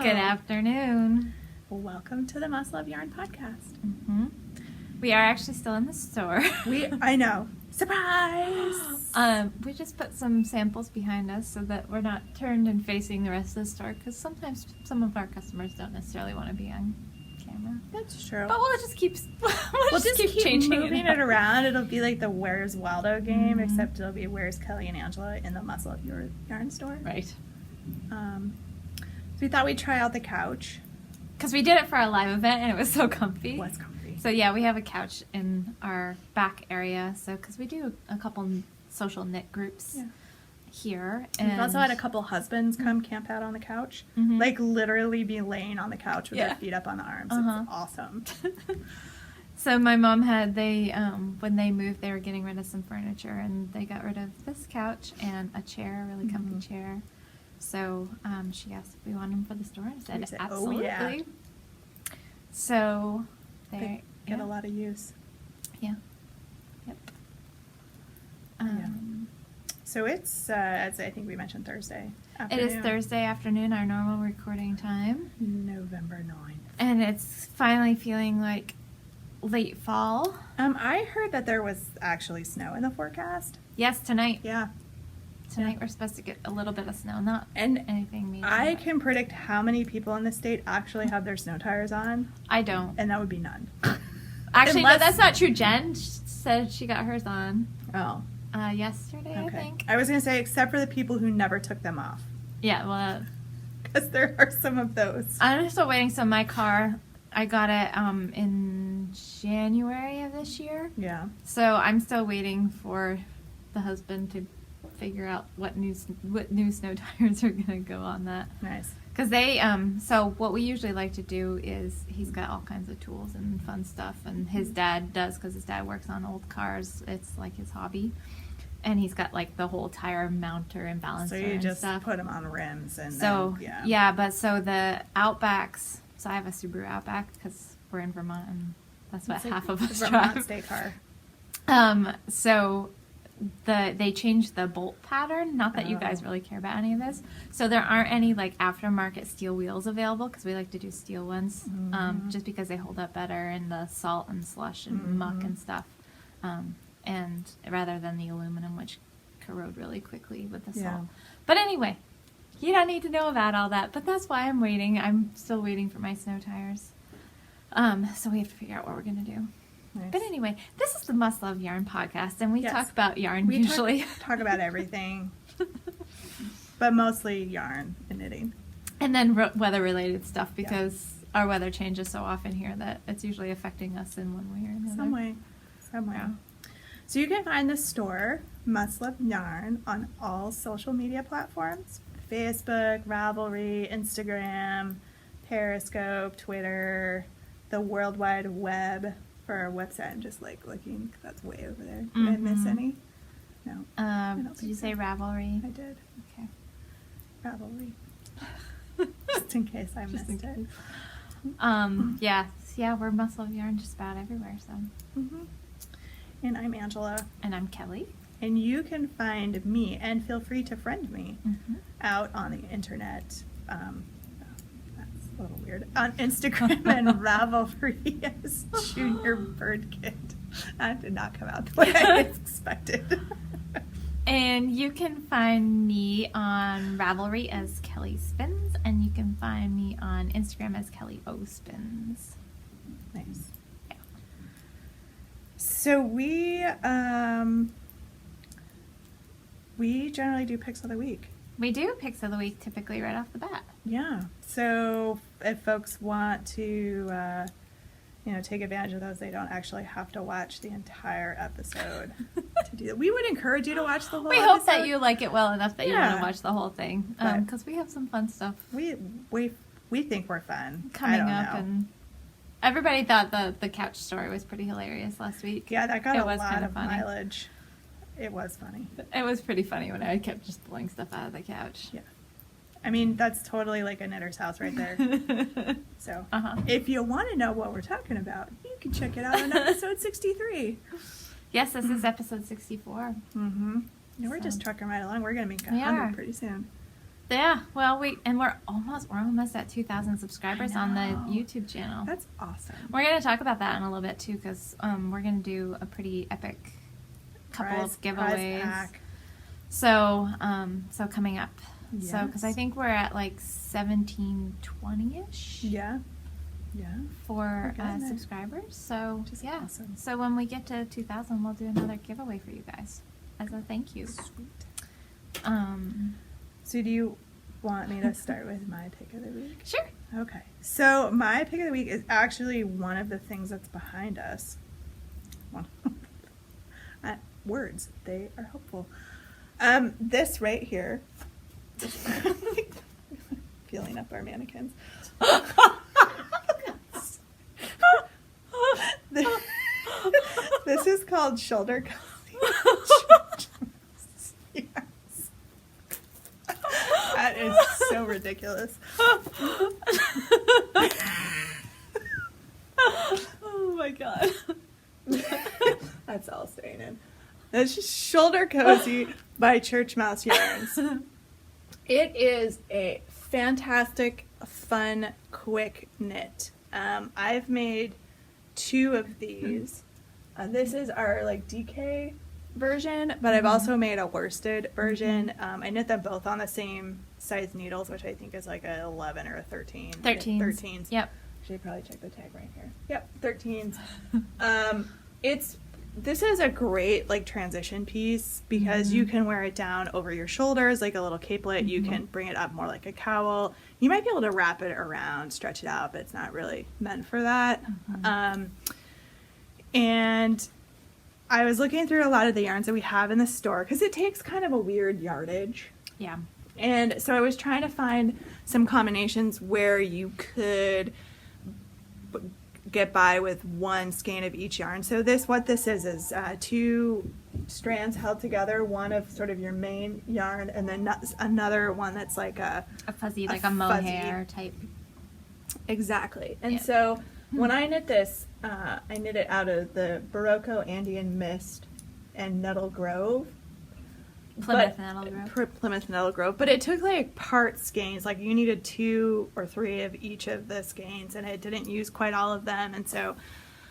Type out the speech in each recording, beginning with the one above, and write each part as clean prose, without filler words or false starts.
Good afternoon. Welcome to the Must Love Yarn podcast. Mm-hmm. We are actually still in the store. I know. Surprise! We just put some samples behind us so that we're not turned and facing the rest of the store, because sometimes some of our customers don't necessarily want to be on camera. That's true. But we'll just keep We'll just keep changing moving it around. It'll be like the Where's Waldo game, except it'll be Where's Kelly and Angela in the Must Love Yarn store. Right. So we thought we'd try out the couch. Because we did it for our live event and it was so comfy. It was comfy. So yeah, we have a couch in our back area. So because we do a couple social knit groups here, and we've also had a couple husbands come camp out on the couch, like literally be laying on the couch with their feet up on the arms. It's awesome. So my mom had when they moved, they were getting rid of some furniture, and they got rid of this couch and a chair, a really comfy chair. So she asked if we wanted them for the store. I said, absolutely. Oh, yeah. So they get a lot of use. Yeah. Yep. So it's, as I think we mentioned, Thursday afternoon. It is Thursday afternoon, our normal recording time. November 9th. And it's finally feeling like late fall. I heard that there was actually snow in the forecast. Yes, tonight. Yeah. Tonight we're supposed to get a little bit of snow, not anything major. I can predict how many people in the state actually have their snow tires on. I don't. And that would be none. Actually, no, that's not true. Jen said she got hers on. Oh. Yesterday, I think. I was going to say, except for the people who never took them off. Yeah, well. Because there are some of those. I'm still waiting. So my car, I got it in January of this year. Yeah. So I'm still waiting for the husband to figure out what new snow tires are going to go on that. Nice. Because they, so what we usually like to do is, he's got all kinds of tools and fun stuff, and his dad does, because his dad works on old cars. It's like his hobby. And he's got like the whole tire mounter and balancer and stuff. So you just put them on rims and so, then, yeah, but so the Outbacks, so I have a Subaru Outback because we're in Vermont and that's what half of us drive. Vermont state car. So they changed the bolt pattern. Not that you guys really care about any of this. So there aren't any like aftermarket steel wheels available because we like to do steel ones, just because they hold up better in the salt and slush and muck and stuff. And rather than the aluminum, which corrode really quickly with the salt. But anyway, you don't need to know about all that. But that's why I'm waiting. I'm still waiting for my snow tires. So we have to figure out what we're going to do. Nice. But anyway, this is the Must Love Yarn podcast, and we talk about yarn usually. Talk about everything, but mostly yarn and knitting. And then weather-related stuff, because our weather changes so often here that it's usually affecting us in one way or another. Some way. Yeah. So you can find the store, Must Love Yarn, on all social media platforms. Facebook, Ravelry, Instagram, Periscope, Twitter, the World Wide Web. For our website, I'm just like looking. That's way over there. Did I miss any? No. Did you say Ravelry? I did. Okay. Ravelry. Just in case I missed it. Yeah, we're Must Love Yarn just about everywhere. So. And I'm Angela. And I'm Kelly. And you can find me, and feel free to friend me, out on the internet. A little weird. On Instagram and Ravelry as Junior Bird Kid. That did not come out the way I expected. And you can find me on Ravelry as Kelly Spins, and you can find me on Instagram as Kelly O Spins. Nice. Yeah. So we generally do picks of the week. We do picks of the week typically right off the bat. Yeah. So if folks want to, take advantage of those, they don't actually have to watch the entire episode to do that. We would encourage you to watch the whole episode. We hope that you like it well enough that you want to watch the whole thing, because we have some fun stuff. We think we're fun. Coming up, and everybody thought the couch story was pretty hilarious last week. Yeah, that got a lot of mileage. It was funny. It was pretty funny when I kept just pulling stuff out of the couch. Yeah. I mean, that's totally like a knitter's house right there. So, if you want to know what we're talking about, you can check it out on episode 63. Yes, this is episode 64. Yeah, we're just trucking right along. We're going to make 100 pretty soon. Yeah, well, we're almost at 2,000 subscribers on the know. YouTube channel. That's awesome. We're gonna talk about that in a little bit too, because we're gonna do a pretty epic couple of giveaways. Pack. So coming up. Yes. So because I think we're at like 1720-ish. Yeah. Yeah. For We're getting there. subscribers. So Which is yeah. awesome. So when we get to 2,000, we'll do another giveaway for you guys as a thank you. Sweet. So do you want me to start with my pick of the week? Sure. Okay. So my pick of the week is actually one of the things that's behind us. Words, they are helpful. This right here. Feeling up our mannequins. This is called shoulder cozy. Yes. That is so ridiculous. Oh my god. That's all staying in. That's just Shoulder Cozy by Church Mouse Yarns. It is a fantastic, fun, quick knit. I've made 2 of these. This is our like DK version, but I've also made a worsted version. I knit them both on the same size needles, which I think is like a 11 or a 13. 13s. Yep. Should probably check the tag right here. Yep, 13s. This is a great like transition piece because you can wear it down over your shoulders like a little capelet. You can bring it up more like a cowl. You might be able to wrap it around, stretch it out, but it's not really meant for that. And I was looking through a lot of the yarns that we have in the store because it takes kind of a weird yardage. Yeah. And so I was trying to find some combinations where you could get by with one skein of each yarn. So what this is 2 strands held together, one of sort of your main yarn, and then another one that's like a fuzzy, like a mohair type. Exactly. And Yeah. so when I knit this, I knit it out of the Barocco Andean Mist and Nettle Grove. Plymouth Nettle Grove. Plymouth Nettle Grove. But it took like part skeins. Like you needed 2 or 3 of each of the skeins, and I didn't use quite all of them. And so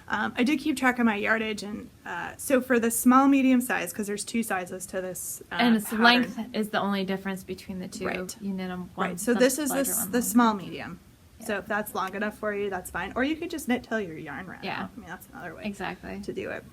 I did keep track of my yardage. And so for the small, medium size, because there's 2 sizes to this And its pattern. length is the only difference between the 2. Right. You knit them one. Right. So the this is larger one, the one. small, medium. Yeah. So if that's long enough for you, that's fine. Or you could just knit till your yarn ran Yeah. out. I mean, that's another way Exactly. to do it.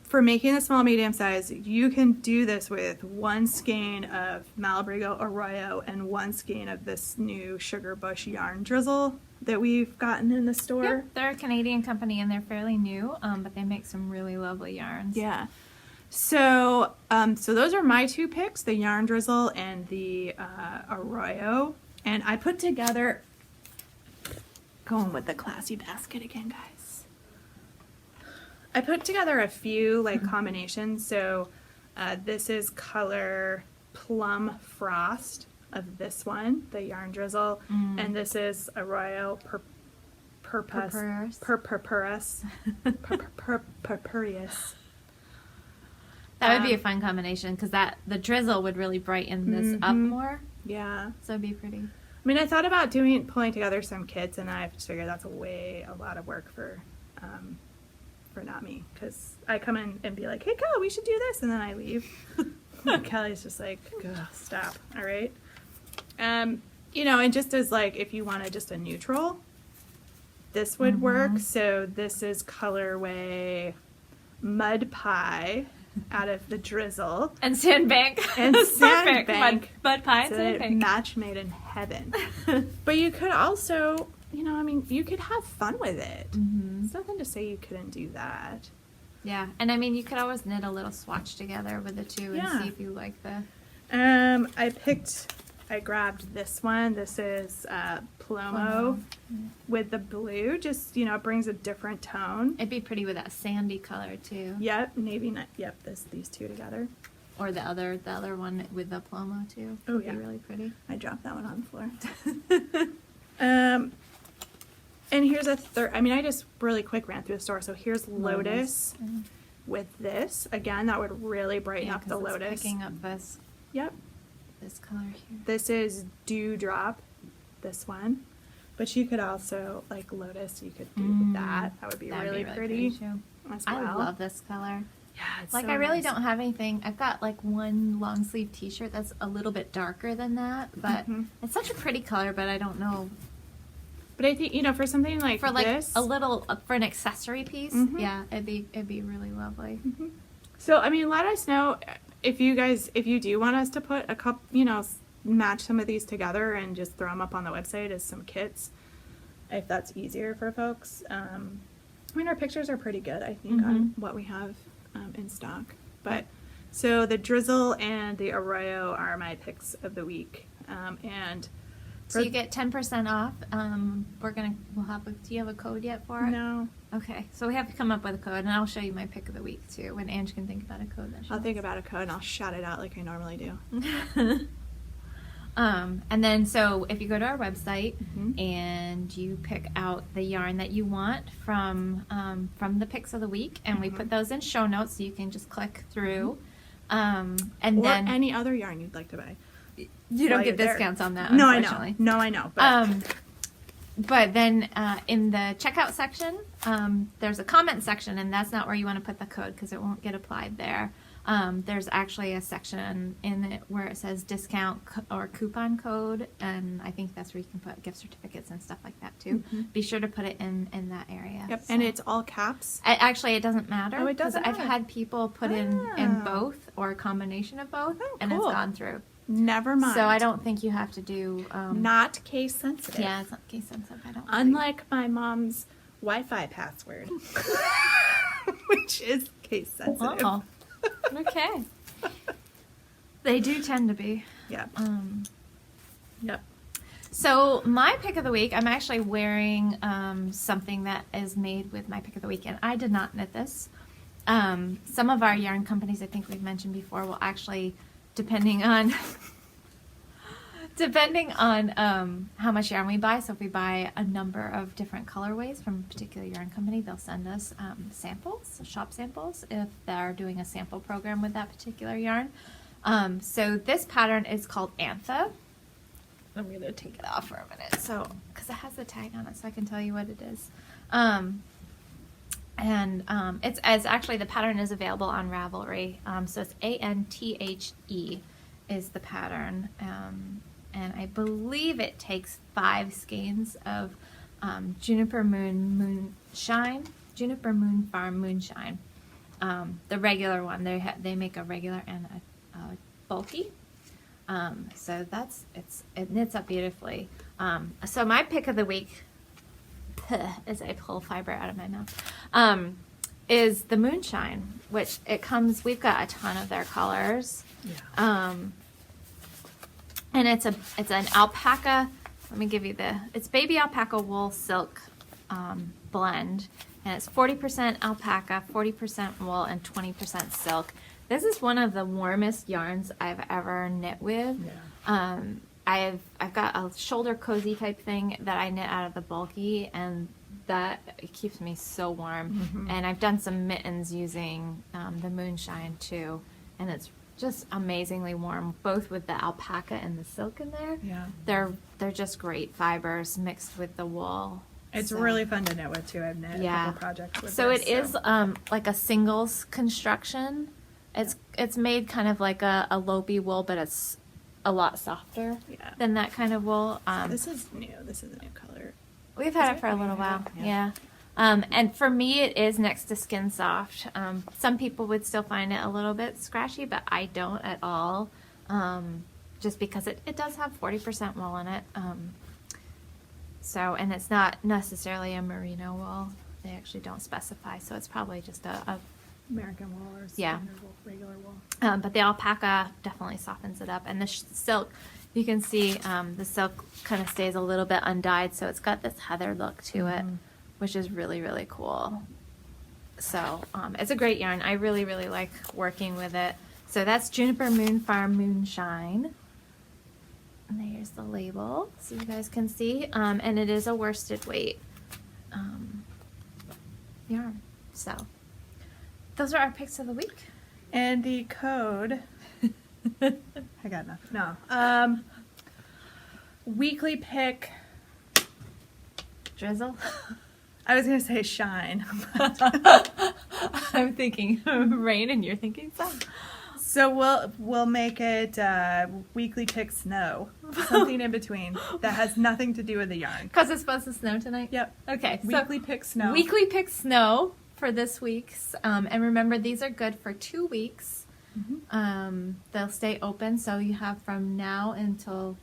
For making the small medium size, you can do this with 1 skein of Malabrigo Arroyo and 1 skein of this new Sugar Bush yarn Drizzle that we've gotten in the store. Yep, they're a Canadian company and they're fairly new, but they make some really lovely yarns. Yeah. So those are my 2 picks, the yarn Drizzle and the Arroyo. And I put together, going with the classy basket again, guys. I put together a few like combinations. So this is color Plum Frost of this one, the yarn Drizzle, and this is Arroyo Purpurius. That would be a fun combination because the drizzle would really brighten this up more. Yeah. So it'd be pretty. I mean, I thought about pulling together some kits, and I just figured that's a lot of work for not me, because I come in and be like, hey, Kelly, we should do this, and then I leave. Kelly's just like, stop, all right? And just as like, if you wanted just a neutral, this would work. So this is colorway Mud Pie out of the Drizzle. And Sandbank. And Sandbank. Mud Pie and It's a Sandbank. match made in heaven. But you could also, you could have fun with it. There's nothing to say you couldn't do that. Yeah, and I mean, you could always knit a little swatch together with the 2 and see if you like the... I grabbed this one. This is Plomo with the blue. Just, it brings a different tone. It'd be pretty with that sandy color too. Yep, navy nut. Yep, these 2 together. Or the other one with the Plomo too. Oh, It'd yeah. be really pretty. I dropped that one on the floor. And here's a third. I mean, I just really quick ran through the store. So here's Lotus with this. Again, that would really brighten up the it's Lotus. picking up this Yep. This color here. This is Dewdrop, this one. But you could also, like Lotus, you could do that. That would be That'd really, be pretty too. as well. I love this color. Yeah, it's Like, so I really nice. don't have anything. I've got like one long sleeve t-shirt that's a little bit darker than that, but it's such a pretty color, but I don't know. But I think, you know, for something like For like this, a little, for an accessory piece, yeah, it'd be really lovely. So, I mean, let us know if you do want us to put a couple, you know, match some of these together and just throw them up on the website as some kits, if that's easier for folks. I mean, our pictures are pretty good, I think, on what we have in stock. But so the Drizzle and the Arroyo are my picks of the week, and So you get 10% off. Do you have a code yet for it? no, Okay, so we have to come up with a code, and I'll show you my pick of the week too. When Ange can think about a code, that she I'll think about a code and I'll shout it out like I normally do. wants. And then, so if you go to our website and you pick out the yarn that you want from the picks of the week, and we put those in show notes, so you can just click through. And Or then any other yarn you'd like to buy. you don't while get you're there. discounts on that. No, Unfortunately. I know. But But then in the checkout section, there's a comment section, and that's not where you want to put the code because it won't get applied there. There's actually a section in it where it says discount or coupon code, and I think that's where you can put gift certificates and stuff like that too. Be sure to put it in that area. yep, So- and it's all caps. Actually, it doesn't matter. Oh, it doesn't 'cause I've matter. had people put in Ah. both or a combination of both, Oh, and it's cool. gone through. Never mind. So I don't think you have to do. Not case sensitive. Yeah, it's not case sensitive. I don't. think. Unlike my mom's Wi-Fi password, which is case sensitive. Oh, okay. They do tend to be. Yep. Yep. So my pick of the week, I'm actually wearing something that is made with my pick of the week, and I did not knit this. Some of our yarn companies, I think we've mentioned before, will actually, depending on how much yarn we buy. So if we buy a number of different colorways from a particular yarn company, they'll send us samples, shop samples, if they're doing a sample program with that particular yarn. So this pattern is called Antha. I'm going to take it off for a minute, so because it has the tag on it, so I can tell you what it is. It's actually, the pattern is available on Ravelry. So it's ANTHE is the pattern. And I believe it takes 5 skeins of Juniper Moon Farm Moonshine. The regular one, they make a regular and a bulky. So it knits up beautifully. So my pick of the week, as I pull fiber out of my mouth, is the Moonshine, which we've got a ton of their colors. Yeah. And it's an alpaca. Let me give you it's baby alpaca wool silk blend, and it's 40% alpaca, 40% wool, and 20% silk. This is one of the warmest yarns I've ever knit with. Yeah. I've got a shoulder cozy type thing that I knit out of the bulky, and that it keeps me so warm. And I've done some mittens using the Moonshine too, and it's just amazingly warm, both with the alpaca and the silk in there. Yeah. They're just great fibers mixed with the wool. It's So- really fun to knit with too. I've knit a Yeah. couple projects with So this, it is like a singles construction. It's made kind of like a lopey wool, but it's a lot softer Yeah. than that kind of wool. This is new. This is a new color. We've had Is it for a it? little while, Yeah. yeah. And for me, it is next to Skin Soft. Some people would still find it a little bit scratchy, but I don't at all. Just because it does have 40% wool in it. And it's not necessarily a merino wool. They actually don't specify, so it's probably just a American wool or Yeah. standard wool, regular wool. but the alpaca definitely softens it up. And the silk, you can see the silk kind of stays a little bit undyed, so it's got this heather look to it, which is really, really cool. So it's a great yarn. I really, really like working with it. So that's Juniper Moon Farm Moonshine. And there's the label, so you guys can see. And it is a worsted weight yarn. So those are our picks of the week. And the code I got nothing. No. Weekly pick. Drizzle. I was gonna say shine. I'm thinking rain, and you're thinking sun. So we'll make it weekly pick snow, something in between that has nothing to do with the yarn. Because it's supposed to snow tonight. Yep. Okay. Weekly pick snow. Weekly pick snow for this week's, and remember these are good for 2 weeks. Mm-hmm. They'll stay open, so you have from now until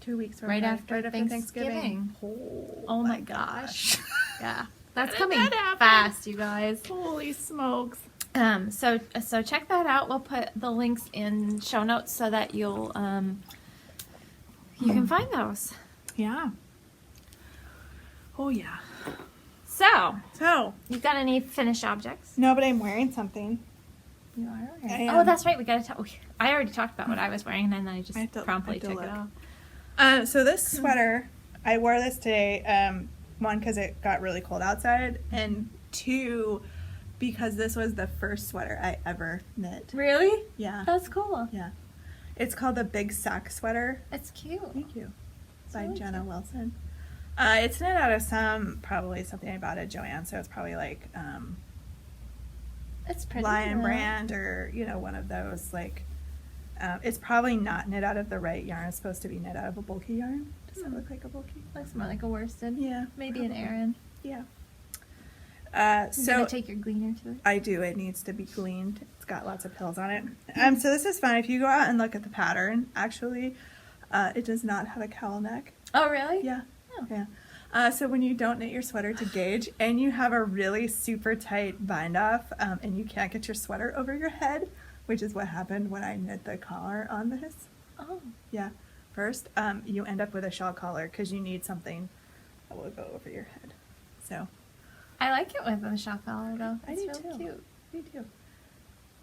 2 weeks right after Thanksgiving. Oh my gosh. Yeah, that's coming fast, you guys. Holy smokes. So check that out. We'll put the links in show notes so that you can find those. Yeah. Oh yeah. So So you've got any finished objects? no, but I'm wearing something. You are. I am. Oh, that's right. We gotta tell. I already talked about what I was wearing, and then I just I have to- promptly I have to took it look. off. So this sweater, I wore this today. One, because it got really cold outside, and two, because this was the first sweater I ever knit. Really? Yeah. That's cool. Yeah. It's called the Big Sock Sweater. It's cute. Thank you. By really Jenna Wilson. It's knit out of probably something I bought at Joanne, so it's probably like It's pretty. Lion Brand or, one of those, like, it's probably not knit out of the right yarn. It's supposed to be knit out of a bulky yarn. Does that look like a bulky? Looks more like a worsted. Yeah. Maybe probably. an Aran. Yeah. You gonna take your gleaner to it? I do. It needs to be gleaned. It's got lots of pills on it. So this is fun. If you go out and look at the pattern, actually, it does not have a cowl neck. Oh, really? Yeah. Oh. Yeah. So when you don't knit your sweater to gauge and you have a really super tight bind off and you can't get your sweater over your head, which is what happened when I knit the collar on this. Oh. Yeah. First, you end up with a shawl collar because you need something that will go over your head. So I like it with the shawl collar though. I It's do really too. cute. Me too.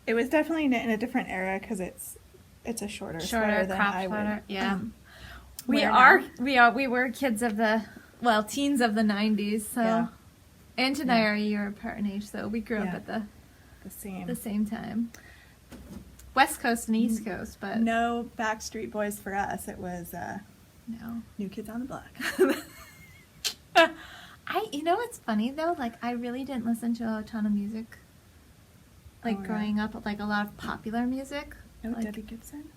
It was definitely knit in a different era because it's a shorter sweater than crop I sweater. would. Yeah. We were kids of teens of the 90s. So, Yeah. and Tanaya, you're apart in age, so we grew up Yeah. at the the same. same time. West Coast and East Coast, but No Backstreet Boys for us. It was no. New Kids on the Block. What's funny though? Like, I really didn't listen to a ton of music. Like, Oh, yeah. growing up, like a lot of popular music. No Like, Debbie Gibson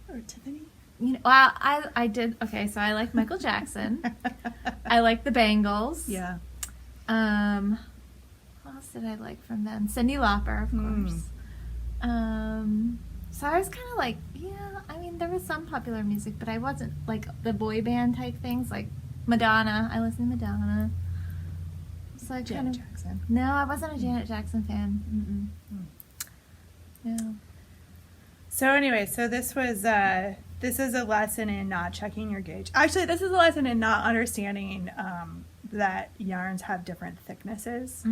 or Tiffany. Well, I did. Okay, so I like Michael Jackson. I like the Bangles. Yeah. What else did I like from them? Cyndi Lauper, of course. So I was kind of like, yeah. I mean, there was some popular music, but I wasn't like the boy band type things, like Madonna. I listened to Madonna. So I Janet Jackson. No, I wasn't a Janet Jackson fan. No. So anyway, this was this is a lesson in not checking your gauge. Actually, this is a lesson in not understanding that yarns have different thicknesses.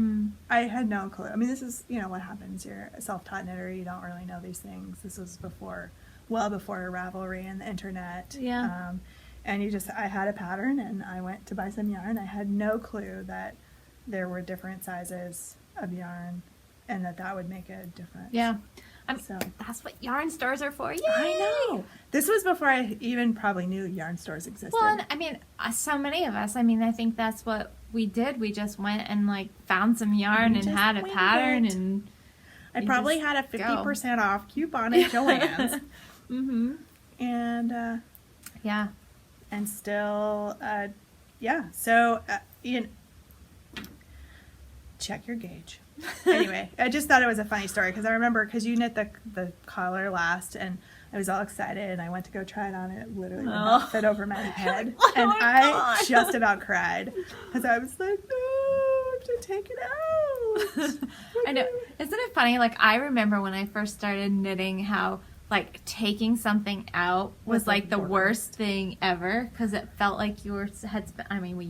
I had no clue. I mean, this is what happens. You're a self-taught knitter. You don't really know these things. This was well before Ravelry and the internet. Yeah. And I had a pattern, and I went to buy some yarn. I had no clue that there were different sizes of yarn, and that would make a difference. Yeah. So That's what yarn stores are for. Yay! I know. This was before I even probably knew yarn stores existed. Well, and, I mean, so many of us. I mean, I think that's what we did. We just went and found some yarn and had a pattern, and I you probably just had a go. 50% off coupon at Joann's. And yeah. and still, yeah. So check your gauge. Anyway, I just thought it was a funny story because I remember you knit the collar last, and I was all excited, and I went to go try it on, and it literally would not fit over my head, Oh and my I God. just about cried because I was like, no, I have to take it out. I know. Isn't it funny? Like, I remember when I first started knitting how, taking something out was the worst thing ever because it felt like you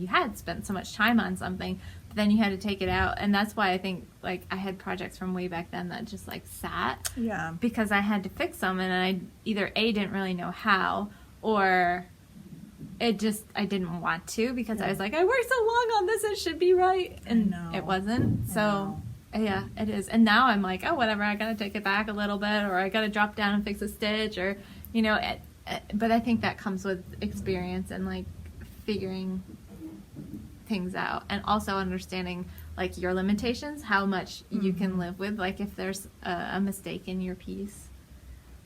had spent so much time on something, but then you had to take it out. And that's why I think, I had projects from way back then that just, sat. Yeah. Because I had to fix them, and I either A, didn't really know how, or I didn't want to because I was like, I worked so long on this, it should be right. And know. it wasn't. I So, know. Yeah, it is. And now I'm like, oh, whatever, I gotta take it back a little bit, or I gotta drop down and fix a stitch, or, but I think that comes with experience and, like, figuring things out, and also understanding, like, your limitations, how much you can live with, like, if there's a mistake in your piece,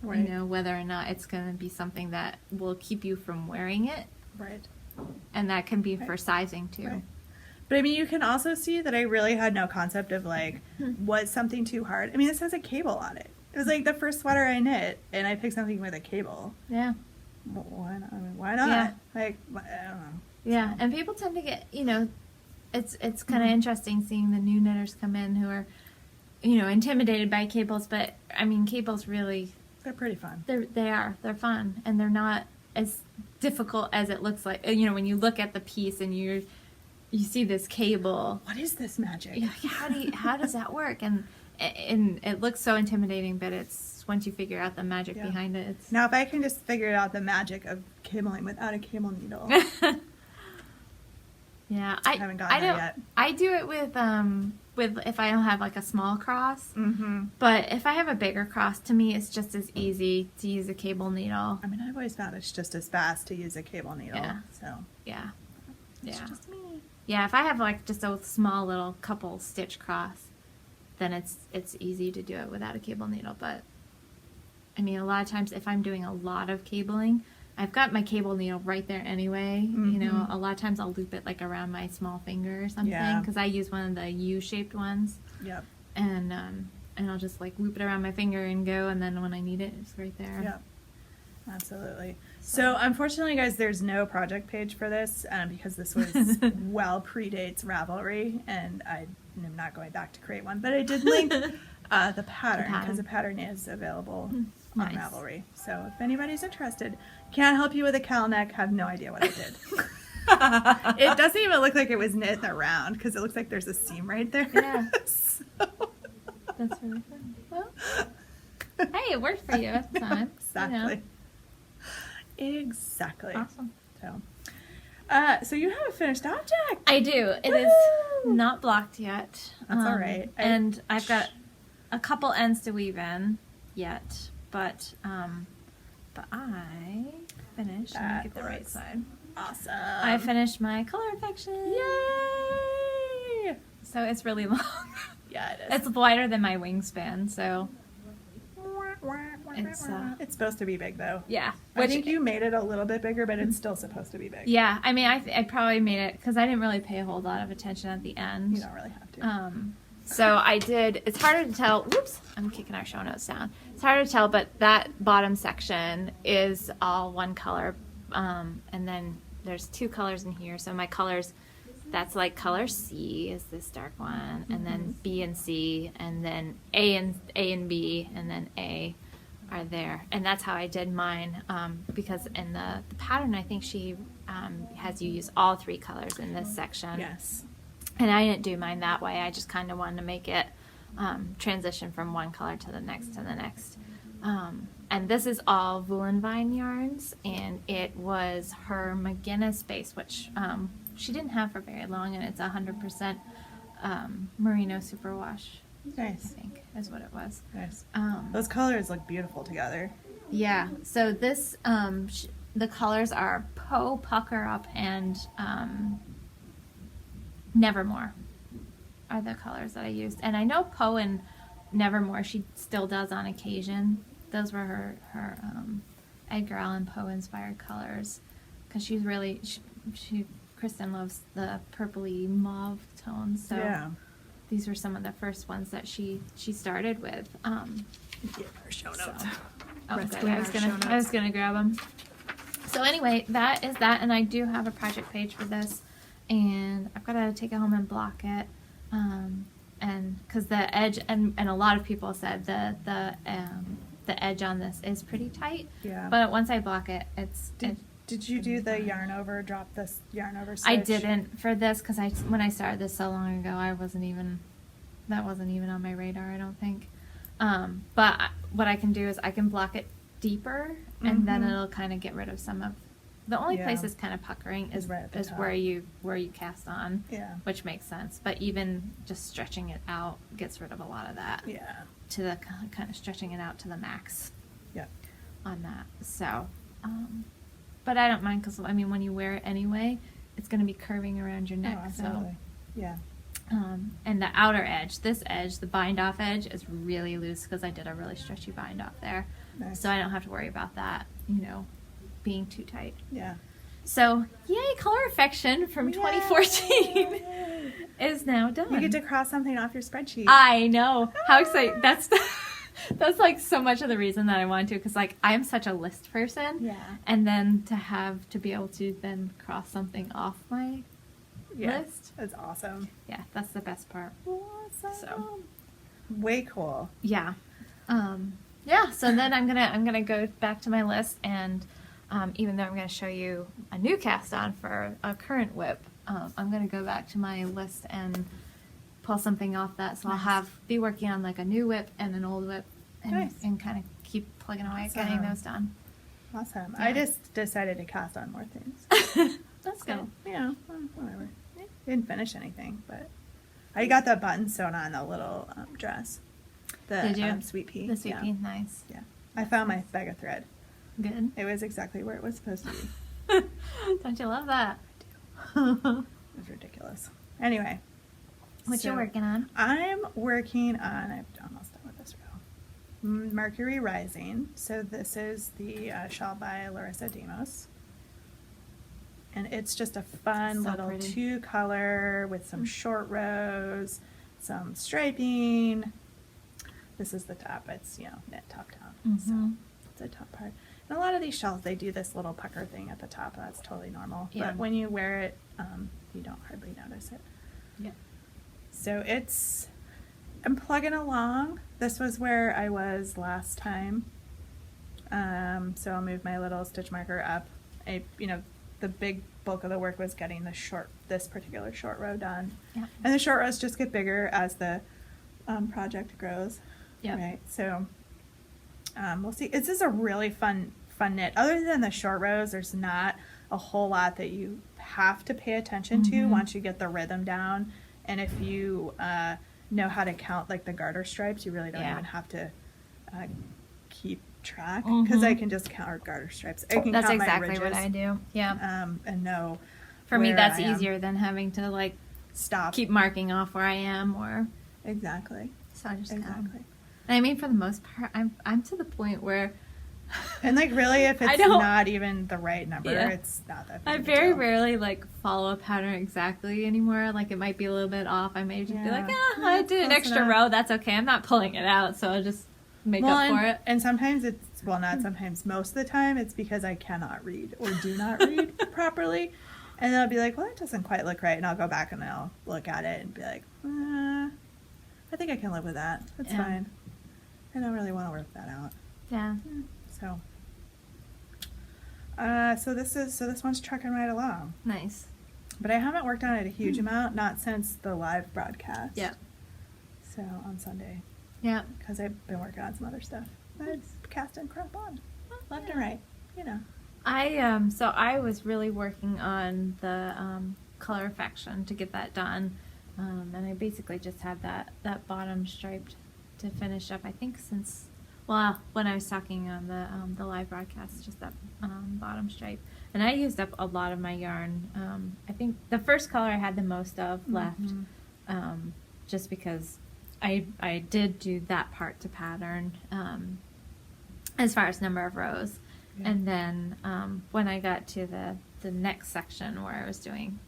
Right. Whether or not it's gonna be something that will keep you from wearing it, Right. and that can be Right. for sizing, too. Right. But I mean, you can also see that I really had no concept of, like, was something too hard? I mean, this has a cable on it. It was like the first sweater I knit, and I picked something with a cable. Yeah. Well, why not? I mean, why not? Yeah. Like, I don't know. Yeah, and people tend to get, it's kind of interesting seeing the new knitters come in who are, intimidated by cables, but I mean, cables really, They're pretty fun. they're fun, and they're not as difficult as it looks like. When you look at the piece and you see this cable, What is this magic? you're like, how does that work? And it looks so intimidating, but it's once you figure out the magic Yeah. behind it, it's Now, if I can just figure out the magic of cabling without a cable needle, yeah, I haven't gotten there yet. I do it with if I don't have like a small cross. Mm-hmm. But if I have a bigger cross, to me, it's just as easy to use a cable needle. I mean, I've always found it's just as fast to use a cable needle. Yeah. So Yeah. it's Yeah. just me. Yeah, if I have like just a small little couple stitch cross, then it's easy to do it without a cable needle. But I mean, a lot of times if I'm doing a lot of cabling, I've got my cable needle right there anyway. Mhm. A lot of times I'll loop it like around my small finger or something, Yeah. because I use one of the U-shaped ones. Yep. And I'll just like loop it around my finger and go, and then when I need it, it's right there. Yep. Absolutely. So unfortunately, guys, there's no project page for this because this was well predates Ravelry, and I am not going back to create one. But I did link the pattern because the pattern is available on Nice. Ravelry. So if anybody's interested, can't help you with a cowl neck. Have no idea what I did. It doesn't even look like it was knit around because it looks like there's a seam right there. Yeah. So- That's really fun. Well, hey, it worked for you at the time. Exactly. Exactly. Awesome. So you have a finished object. I do. It is Woo! not blocked yet. That's all right. And I've got a couple ends to weave in yet, but I finished. Let me That get the right looks side. Awesome. I finished my color affection. Yay! So it's really long. Yeah, it is. It's wider than my wingspan, so It's supposed to be big though. yeah. I think you made it a little bit bigger, but it's still supposed to be big. Yeah, I mean, I probably made it because I didn't really pay a whole lot of attention at the end. You don't really have to. So I did. It's harder to tell. Whoops! I'm kicking our show notes down. It's harder to tell, but that bottom section is all one color, and then there's two colors in here. So my colors, that's like color C is this dark one, and then B and C, and then A and B, and then A are there, and that's how I did mine. Because in the pattern, I think she has you use all three colors in this section. Yes. And I didn't do mine that way. I just kind of wanted to make it transition from one color to the next to the next. And this is all Woolenvine yarns, and it was her McGinnis base, which she didn't have for very long, and it's 100% merino superwash, I Nice. think, is what it was. Nice. Those colors look beautiful together. Yeah. So this, the colors are Poe, Pucker Up, and Nevermore are the colors that I used. And I know Poe and Nevermore she still does on occasion. Those were her Edgar Allan Poe inspired colors, because she's really Kristen loves the purpley mauve tones. So Yeah. these were some of the first ones that she started with. Give her show So- notes. Oh, Rest good. in I our was show gonna notes. grab them. So anyway, that is that, and I do have a project page for this, and I've got to take it home and block it, and because the edge and a lot of people said the edge on this is pretty tight, Yeah. but once I block it, Did you do the yarn over? Drop this yarn over stitch? I didn't for this because when I started this so long ago, that wasn't even on my radar, I don't think. But what I can do is I can block it deeper, and then Mhm. it'll kind of get rid of some of The only Yeah. place it's kind of puckering Is right at the is top. where you cast on, Yeah. which makes sense. But even just stretching it out gets rid of a lot of that. Yeah. To the kind of stretching it out to the max Yeah. on that. So, but I don't mind because I mean when you wear it anyway, it's going to be curving around your neck. Oh, absolutely. Yeah. And the outer edge, this edge, the bind off edge is really loose because I did a really stretchy bind off there. Nice. So I don't have to worry about that, you know, being too tight. Yeah. So, yay, Color Affection from 2014 is now done. You get to cross something off your spreadsheet. I know. How exciting. That's like so much of the reason that I want to, because like I'm such a list person. Yeah. And then to be able to then cross something off my list. That's awesome. Yeah, that's the best part. Awesome. So. Way cool. Yeah. Yeah, so then I'm gonna go back to my list, and even though I'm gonna show you a new cast on for a current whip, I'm gonna go back to my list and pull something off that. So Nice. I'll be working on like a new whip and an old whip, and, Nice. and kind of keep plugging away at getting Awesome. those done. Awesome. Yeah. I just decided to cast on more things. That's good. So, you know, whatever. Didn't finish anything, but I got the button sewn on the little dress. The Did you? sweet pea. The sweet yeah. pea, nice. Yeah. I found my bag of thread. Good. It was exactly where it was supposed to be. Don't you love that? It was ridiculous. Anyway. What you working on? I'm working on, I'm almost done with this row. Mercury Rising. So this is the shawl by Larissa Demos. And it's just a fun So little pretty. 2-color with some short rows, some striping. This is the top. It's, you know, knit top down. So Mhm. it's the top part. And a lot of these shawls, they do this little pucker thing at the top. That's totally normal. Yeah. But when you wear it, you don't hardly notice it. Yeah. So I'm plugging along. This was where I was last time. So I'll move my little stitch marker up. The big bulk of the work was getting this particular short row done. Yeah. And the short rows just get bigger as the project grows. Yeah. Right. So we'll see. This is a really fun knit. Other than the short rows, there's not a whole lot that you have to pay attention to Mhm. once you get the rhythm down. And if you know how to count like the garter stripes, you really don't Yeah. even have to keep track, because I Mhm. can just count our garter stripes. I can That's count exactly my ridges, what I do. Yeah. and know For me, where that's I am. easier than having to like Stop. keep marking off where I am, or Exactly. so I just Exactly. And I mean, for the most part, I'm to the point where And like really, if I it's don't- not even the right number, Yeah. it's not that big I of a very deal. rarely like follow a pattern exactly anymore. Like it might be a little bit off. I may just be like, Yeah. I did an Close extra enough. row. That's okay. I'm not pulling it out, so I'll just make Well, up for it. and sometimes it's, well, not sometimes, most of the time it's because I cannot read or do not read properly. And then I'll be like, well, that doesn't quite look right. And I'll go back and I'll look at it and be like, I think I can live with that. That's Yeah. fine. I don't really want to work that out. Yeah. So, so this one's trucking right along. Nice. But I haven't worked on it a huge amount, not since the live broadcast. Yeah. So on Sunday, Yeah. because I've been working on some other stuff. I've casting crap on, left and right, you know. So I was really working on the color affection to get that done, and I basically just had that bottom striped to finish up. I think since when I was talking on the live broadcast, just that bottom stripe, and I used up a lot of my yarn. I think the first color I had the most of left, just because I did do that part to pattern as far as number of rows. Yeah. And then when I got to the next section where I was doing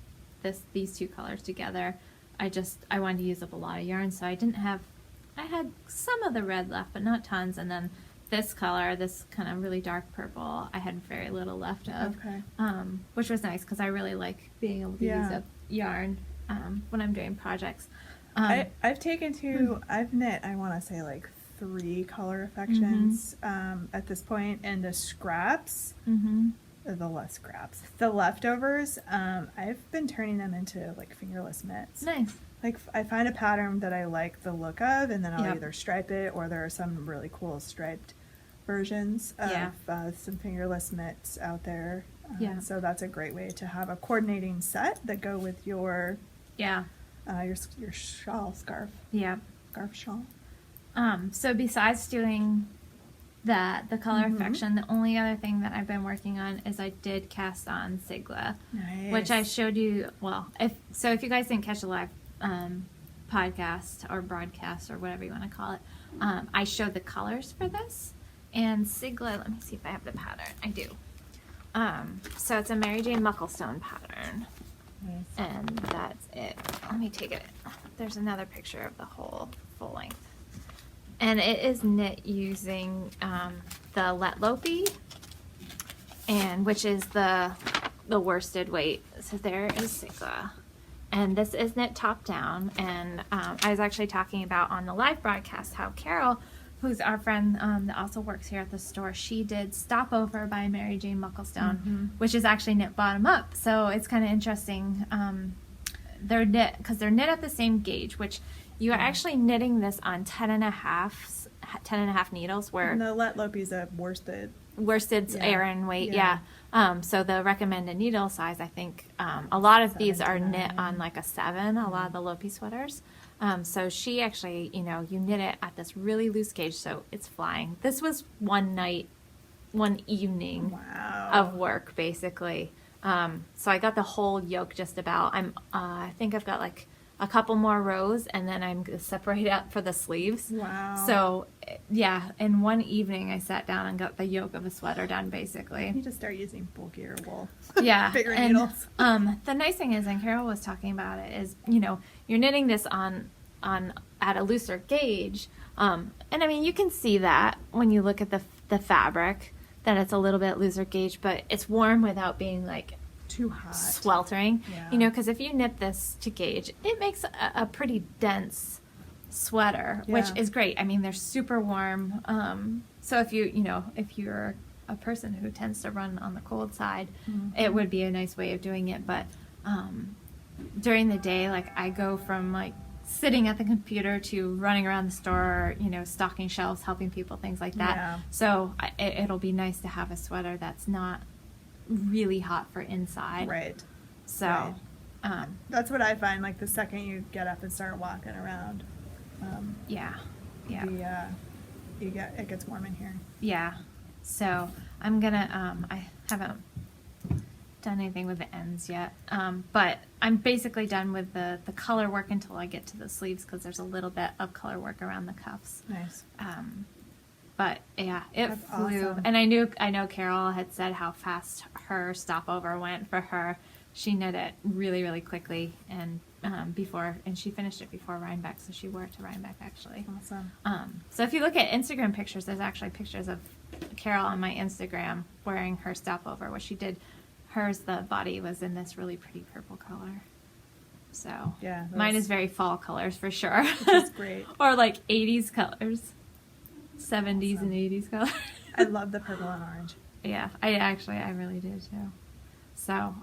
these two colors together, I wanted to use up a lot of yarn, so I had some of the red left, but not tons. And then this color, this kind of really dark purple, I had very little left of, Okay. which was nice because I really like being able to use up yarn when I'm doing projects. I've taken I've knit, I want to say like 3 color affections at this point, and the scraps, the leftovers, I've been turning them into like fingerless mitts. Nice. Like I find a pattern that I like the look of, and then I'll Yep. either stripe it, or there are some really cool striped versions of some fingerless mitts out there. Yeah. So that's a great way to have a coordinating set that go with your Yeah. your shawl, scarf shawl. So besides doing the color affection, the only other thing that I've been working on is I did cast on Sigla, Nice. which I showed you. Well, if you guys didn't catch the live podcast or broadcast or whatever you want to call it, I showed the colors for this. And Sigla, let me see if I have the pattern. I do. So it's a Mary Jane Mucklestone pattern. Nice. And that's it. Let me take it. There's another picture of the whole full length. And it is knit using the Let Lopi, and which is the worsted weight. So there is Sigla. And this is knit top down. And I was actually talking about on the live broadcast how Carol, who's our friend that also works here at the store, she did Stopover by Mary Jane Mucklestone, which is actually knit bottom up. So it's kind of interesting. They're knit because they're knit at the same gauge, which you are actually knitting this on 10 and a half needles, where And the Let Lopi's a worsted's Yeah. Aran weight. Yeah. So the recommended needle size, I think, a lot of these are 7 to knit 9. on like a 7, a lot of the Lopi sweaters. So she actually, you knit it at this really loose gauge, so it's flying. This was one evening Wow. of work, basically. So I got the whole yoke just about. I think I've got like a couple more rows, and then I'm going to separate it up for the sleeves. Wow. So, yeah, in one evening I sat down and got the yoke of a sweater done, You basically. need to start using bulkier wool. Yeah. Bigger and, needles. The nice thing is, and Carol was talking about it, is, you're knitting this on at a looser gauge. And I mean, you can see that when you look at the fabric, that it's a little bit looser gauge, but it's warm without being like Too hot. sweltering. Yeah. Because if you knit this to gauge, it makes a pretty dense sweater, which Yeah. is great. I mean, they're super warm. So if if you're a person who tends to run on the cold side, it would be a nice way of doing it. But during the day, like, I go from like sitting at the computer to running around the store, stocking shelves, helping people, things like that. Yeah. So it'll be nice to have a sweater that's not really hot for inside. Right. So, That's what I find. Like the second you get up and start walking around, yeah. it gets warm in here. Yeah. So I'm gonna, I haven't done anything with the ends yet. But I'm basically done with the color work until I get to the sleeves, because there's a little bit of color work around the cuffs. Nice. But yeah, it That's flew. awesome. And I know Carol had said how fast her stopover went for her. She knit it really, really quickly, and she finished it before Rhinebeck, so she wore it to Rhinebeck actually. Awesome. So if you look at Instagram pictures, there's actually pictures of Carol on my Instagram wearing her stopover. What she did, hers, the body was in this really pretty purple color. So Yeah, mine those- is very fall colors for sure. Which is great. Or like 80s colors. 70s Awesome. and 80s colors. I love the purple and orange. Yeah, I really do too. So,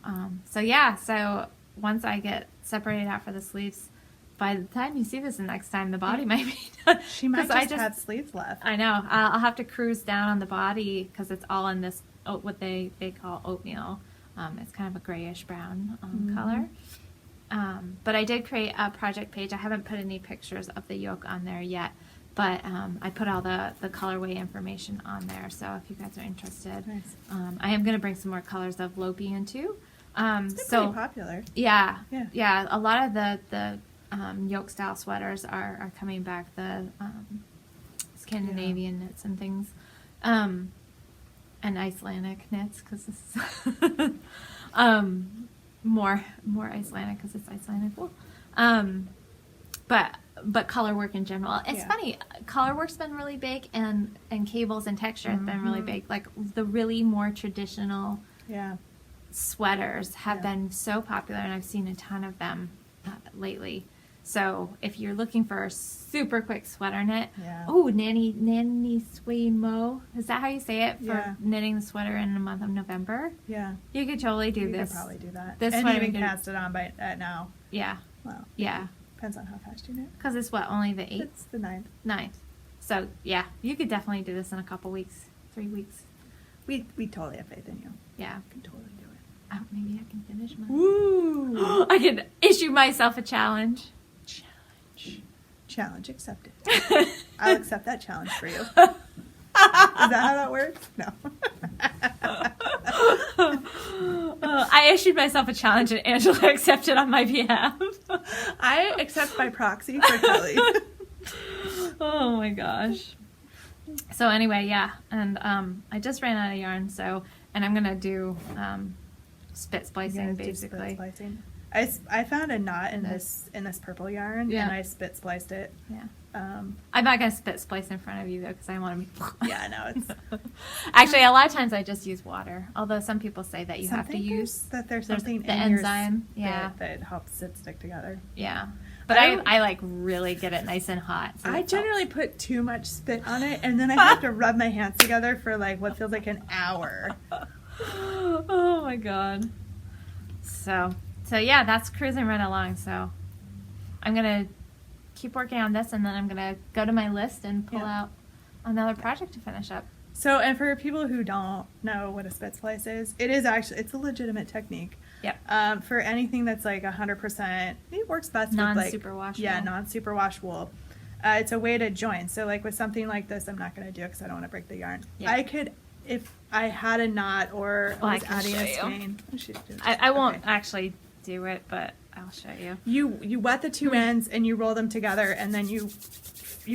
so once I get separated out for the sleeves, by the time you see this the next time, the body might be done. She might 'Cause just have sleeves left. I know. I'll have to cruise down on the body because it's all in this, what they call oatmeal. It's kind of a grayish brown color. But I did create a project page. I haven't put any pictures of the yoke on there yet. But I put all the colorway information on there, so if you guys are interested. Nice. I am going to bring some more colors of Lopi in too. It's been pretty popular. Yeah. Yeah. A lot of the yoke style sweaters are coming back. The Scandinavian knits and things, and Icelandic knits, because it's more Icelandic because it's Icelandic wool. But color work in general, it's Yeah. funny. Color work's been really big, and cables and texture have been really big. Like the really more traditional Yeah. sweaters have Yeah. been so popular, and I've seen a ton of them lately. So if you're looking for a super quick sweater knit, Yeah. Nanny Swain Mo, is that how you say it, for Yeah. knitting the sweater in the month of November? Yeah. You could totally do You this. could probably do that. This and sweater even could- cast it on at now. Yeah, Well, yeah, depends on how fast you knit. because it's only the 8th, It's the 9th. 9th. So yeah, you could definitely do this in a couple weeks, 3 weeks. We totally have faith in you. Yeah. I can totally do it. Oh, maybe I can finish mine. Woo! I can issue myself a challenge. Challenge accepted. I'll accept that challenge for you. Is that how that works? No. I issued myself a challenge and Angela accepted on my behalf. I accept by proxy for Kelly. Oh my gosh. So anyway, yeah, and I just ran out of yarn, and I'm gonna do spit splicing basically. Spit splicing. I found a knot in this purple yarn, Yeah. and I spit spliced it. Yeah. I'm not gonna spit splice in front of you though, because I want to be. Yeah, no, it's Actually, a lot of times I just use water. Although some people say that you have to use there's something the in enzyme. your Yeah. that helps it stick together. Yeah. But I like really get it nice and hot. So I generally put too much spit on it, and then I have to rub my hands together for like what feels like an hour. Oh my god. So yeah, that's cruising right along. So I'm gonna keep working on this, and then I'm gonna go to my list and pull out another project to finish up. So, and for people who don't know what a spit splice is, it's a legitimate technique. Yep. For anything that's like 100%, it works best with like Non-superwash yeah, wool. non-superwash wool. It's a way to join. So, like with something like this, I'm not going to do it because I don't want to break the yarn. Yeah. I could, if I had a knot or Well, I was can adding show a you. skein. I should do this. I won't Okay. actually do it, but I'll show you. You wet the two ends and you roll them together, and then you're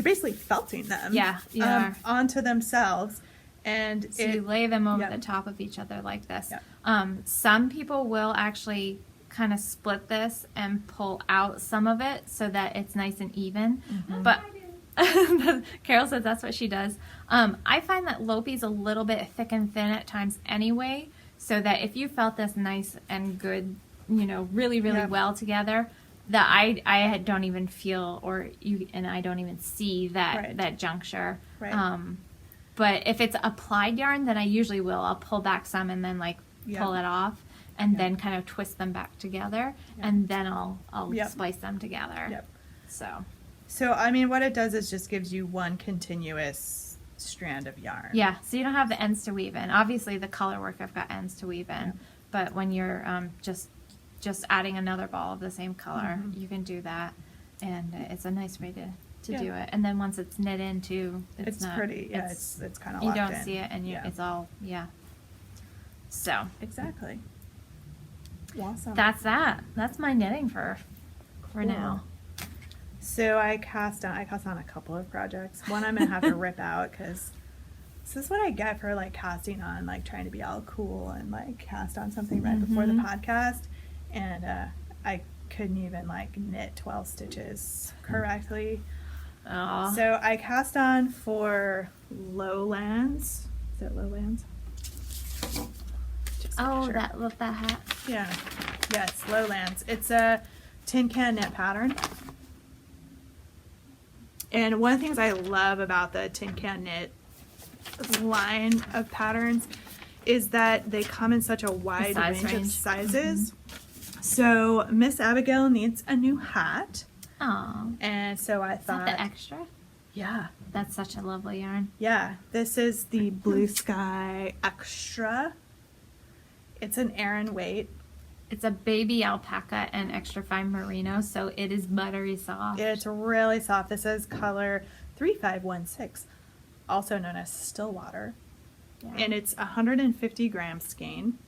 basically felting them. Yeah, you are. Onto themselves. And So you lay them over Yep. the top of each other like this. Yep. Some people will actually kind of split this and pull out some of it so that it's nice and even. Mm-hmm. But Carol says that's what she does. I find that Lopi's a little bit thick and thin at times anyway, so that if you felt this nice and good, really, really Yep. well together, that I don't even feel and I don't even see that Right. that juncture. Right. But if it's applied yarn, then I usually will. I'll pull back some and then pull it off, and then kind of twist them back together, and then I'll splice them together. Yep. So I mean, what it does is just gives you one continuous strand of yarn. yeah, so you don't have the ends to weave in. Obviously, the color work I've got ends to weave in, but when you're just adding another ball of the same color, you can do that, and it's a nice way to do it. And then once it's knit into, It's not, pretty. Yeah, it's kind of you locked don't in. see it, and it's all So Exactly. Awesome. that's that. That's my knitting for Cool. now. So I cast on a couple of projects. One I'm gonna have to rip out because this is what I get for like casting on, like trying to be all cool and like cast on something right before the podcast, and I couldn't even like knit 12 stitches correctly. Oh, So I cast on for Lowlands. Is it Lowlands? Just make sure. that hat. Yeah. Yes, Lowlands. It's a tin can knit pattern. And one of the things I love about the tin can knit line of patterns is that they come in such a wide range of sizes. So Miss Abigail needs a new hat. Oh, And so I is that thought, the extra? yeah, That's such a lovely yarn. yeah, this is the Blue Sky Extra. It's an Aran weight. It's a baby alpaca and extra fine merino, so it is buttery soft. It's really soft. This is color 3516, also known as Stillwater. Yeah. And it's 150 gram skein.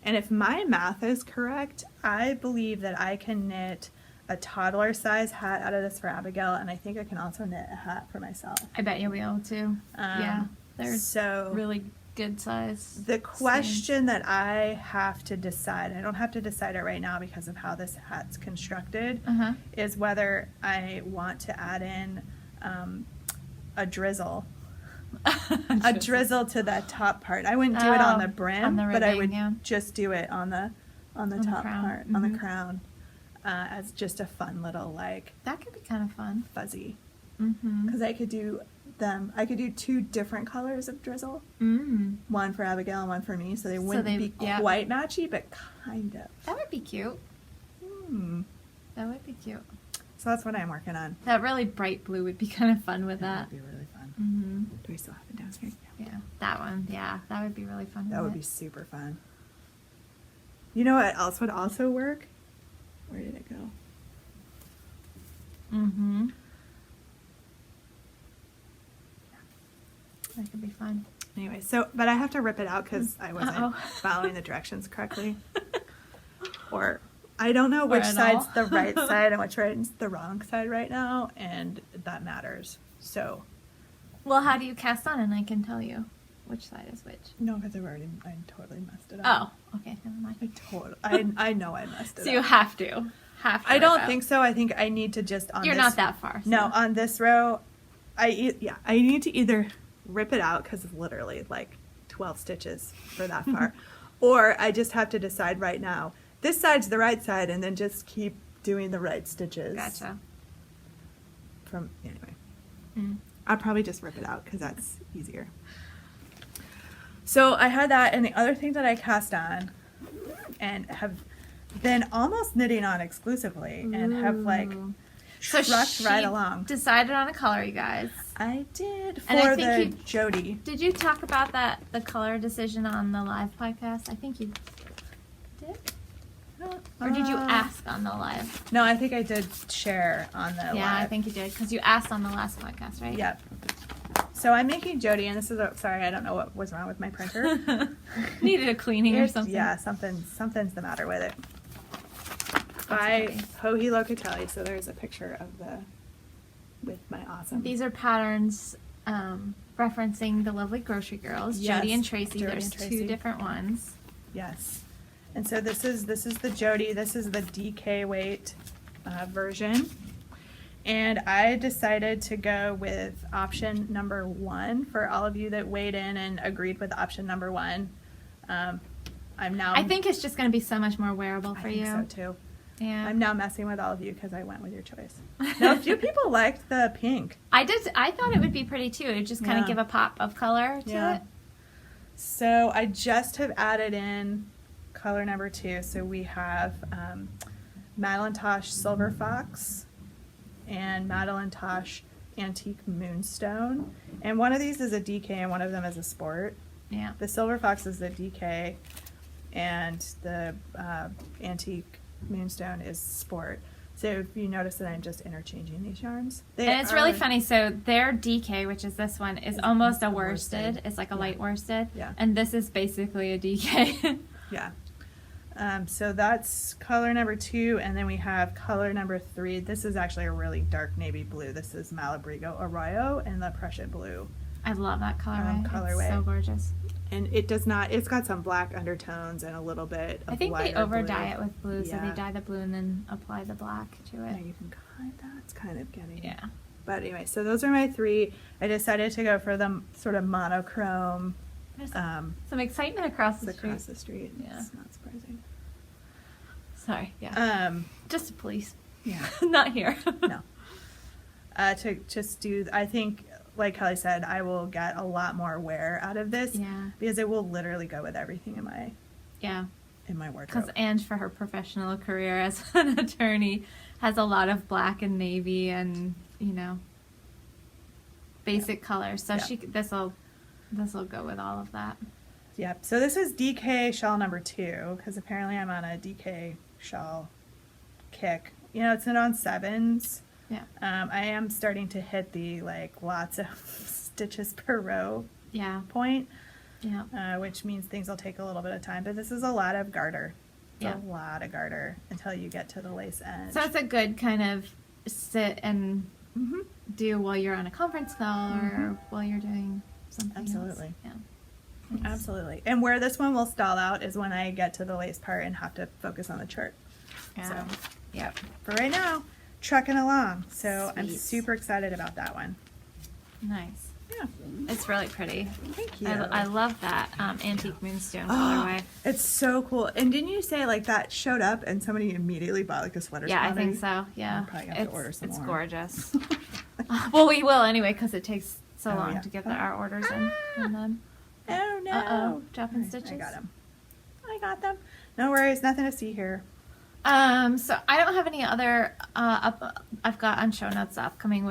And if my math is correct, I believe that I can knit a toddler size hat out of this for Abigail, and I think I can also knit a hat for myself. I bet you'll be able to. Yeah, they're So really good size. the question that I have to decide, I don't have to decide it right now because of how this hat's constructed, Uh-huh. is whether I want to add in a drizzle. A drizzle to that top part. I wouldn't do it on the brim, on the but I ribbing, would yeah. just do it on the top crown. part, on the crown, as just a fun little like That could be kind of fun. fuzzy. Mm-hmm. Because I could do them. I could do two different colors of drizzle. Mm. One for Abigail and one for me, so they wouldn't be quite matchy, but kind of. That would be cute. That would be cute. So that's what I'm working on. That really bright blue would be kind of fun with that. That'd be really fun. Mm-hmm. Do we still have it down here? Yeah. That one, yeah, that would be really fun. That would be super fun. You know what else would also work? Where did it go? Mm-hmm. That could be fun. Anyway, so, but I have to rip it out because I wasn't Uh-oh. following the directions correctly. Or I don't know which side's the right side and which is the wrong side right now, and that matters. So, Well, how do you cast on, and I can tell you which side is which. no, because I totally messed it up. Oh, okay, never mind. I know I messed it So up. you have to. I don't think so. I think I need to just on You're this, not that far. So. No, on this row, I need to either rip it out because it's literally like 12 stitches for that far, or I just have to decide right now. This side's the right side, and then just keep doing the right stitches. Gotcha. Anyway, Mm. I'll probably just rip it out because that's easier. So I had that, and the other thing that I cast on and have been almost knitting on exclusively and have like So trucked right she along. Decided on a color, you guys. I did And I for think the Jody. Did you talk about the color decision on the live podcast? I think you did. Or did you ask on the live? No, I think I did share on the Yeah, live. I think you did because you asked on the last podcast, right? Yep. So I'm making Jody, and this is sorry, I don't know what was wrong with my printer. Needed a cleaning or something. Yeah, something's the matter with it. By Hohi Locatelli. So there's a picture of with my awesome. These are patterns referencing the lovely grocery girls, Yes, Jody and Tracy. Jody There's and Tracy. two different ones. Yes. And so this is the Jody. This is the DK weight version. And I decided to go with option number 1 for all of you that weighed in and agreed with option number 1. I think it's just going to be so much more wearable for you. I think so too. Yeah. I'm now messing with all of you because I went with your choice. Now, a few people liked the pink. I thought it would be pretty too. It would just kind of Yeah. give a pop of color to it. So I just have added in color number 2. So we have Madeline Tosh Silver Fox and Madeline Tosh Antique Moonstone. And one of these is a DK and one of them is a sport. Yeah. The Silver Fox is the DK and the Antique Moonstone is sport. So if you notice that I'm just interchanging these yarns. And it's really funny. So their DK, which is this one, is almost a worsted. It's like a light worsted. Yeah. And this is basically a DK. Yeah. So that's color number 2, and then we have color number 3. This is actually a really dark navy blue. This is Malabrigo Arroyo and the Prussian blue. I love that colorway. Colorway. It's so gorgeous. And it does not, it's got some black undertones and a little bit of I think they lighter over blue. dye it with blue, so Yeah. they dye the blue and then apply the black to Yeah, it. you can that's kind of getting. Yeah. But anyway, so those are my 3. I decided to go for the sort of monochrome. There's some excitement across the street. Across the street. Yeah. It's not surprising. Sorry, yeah. Just the police. Yeah. Not here. No. To just do, I think, like Kelly said, I will get a lot more wear out of this. Yeah. Because it will literally go with everything in my Yeah. wardrobe. Because Ange, for her professional career as an attorney, has a lot of black and navy and, basic colors. So Yeah. this'll go with all of that. Yep. So this is DK shawl number 2, because apparently I'm on a DK shawl kick. It's not on 7s. Yeah. I am starting to hit the lots of stitches per row Yeah. point, Yeah. which means things will take a little bit of time. But this is a lot of garter. It's Yeah. a lot of garter until you get to the lace edge. So it's a good kind of sit and Mhm. do while you're on a conference call or Mhm. while you're doing something Absolutely. else. Yeah. Nice. Absolutely. And where this one will stall out is when I get to the lace part and have to focus on the chart. Yeah. So, Yep. for right now, trucking along. So I'm Sweet. super excited about that one. Nice. Yeah. It's really pretty. Thank you. I love that antique moonstone Oh, colorway. it's so cool. And didn't you say that showed up and somebody immediately bought a sweater? Yeah, I spotting? think so. Yeah. I'm probably gonna have to order some it's more. gorgeous. Well, we will anyway because it takes so Oh, long yeah. to get our orders in. And then, Oh no. dropping All right, stitches. I got them. I got them. No worries. Nothing to see here. So I don't have any other I've got on show notes the upcoming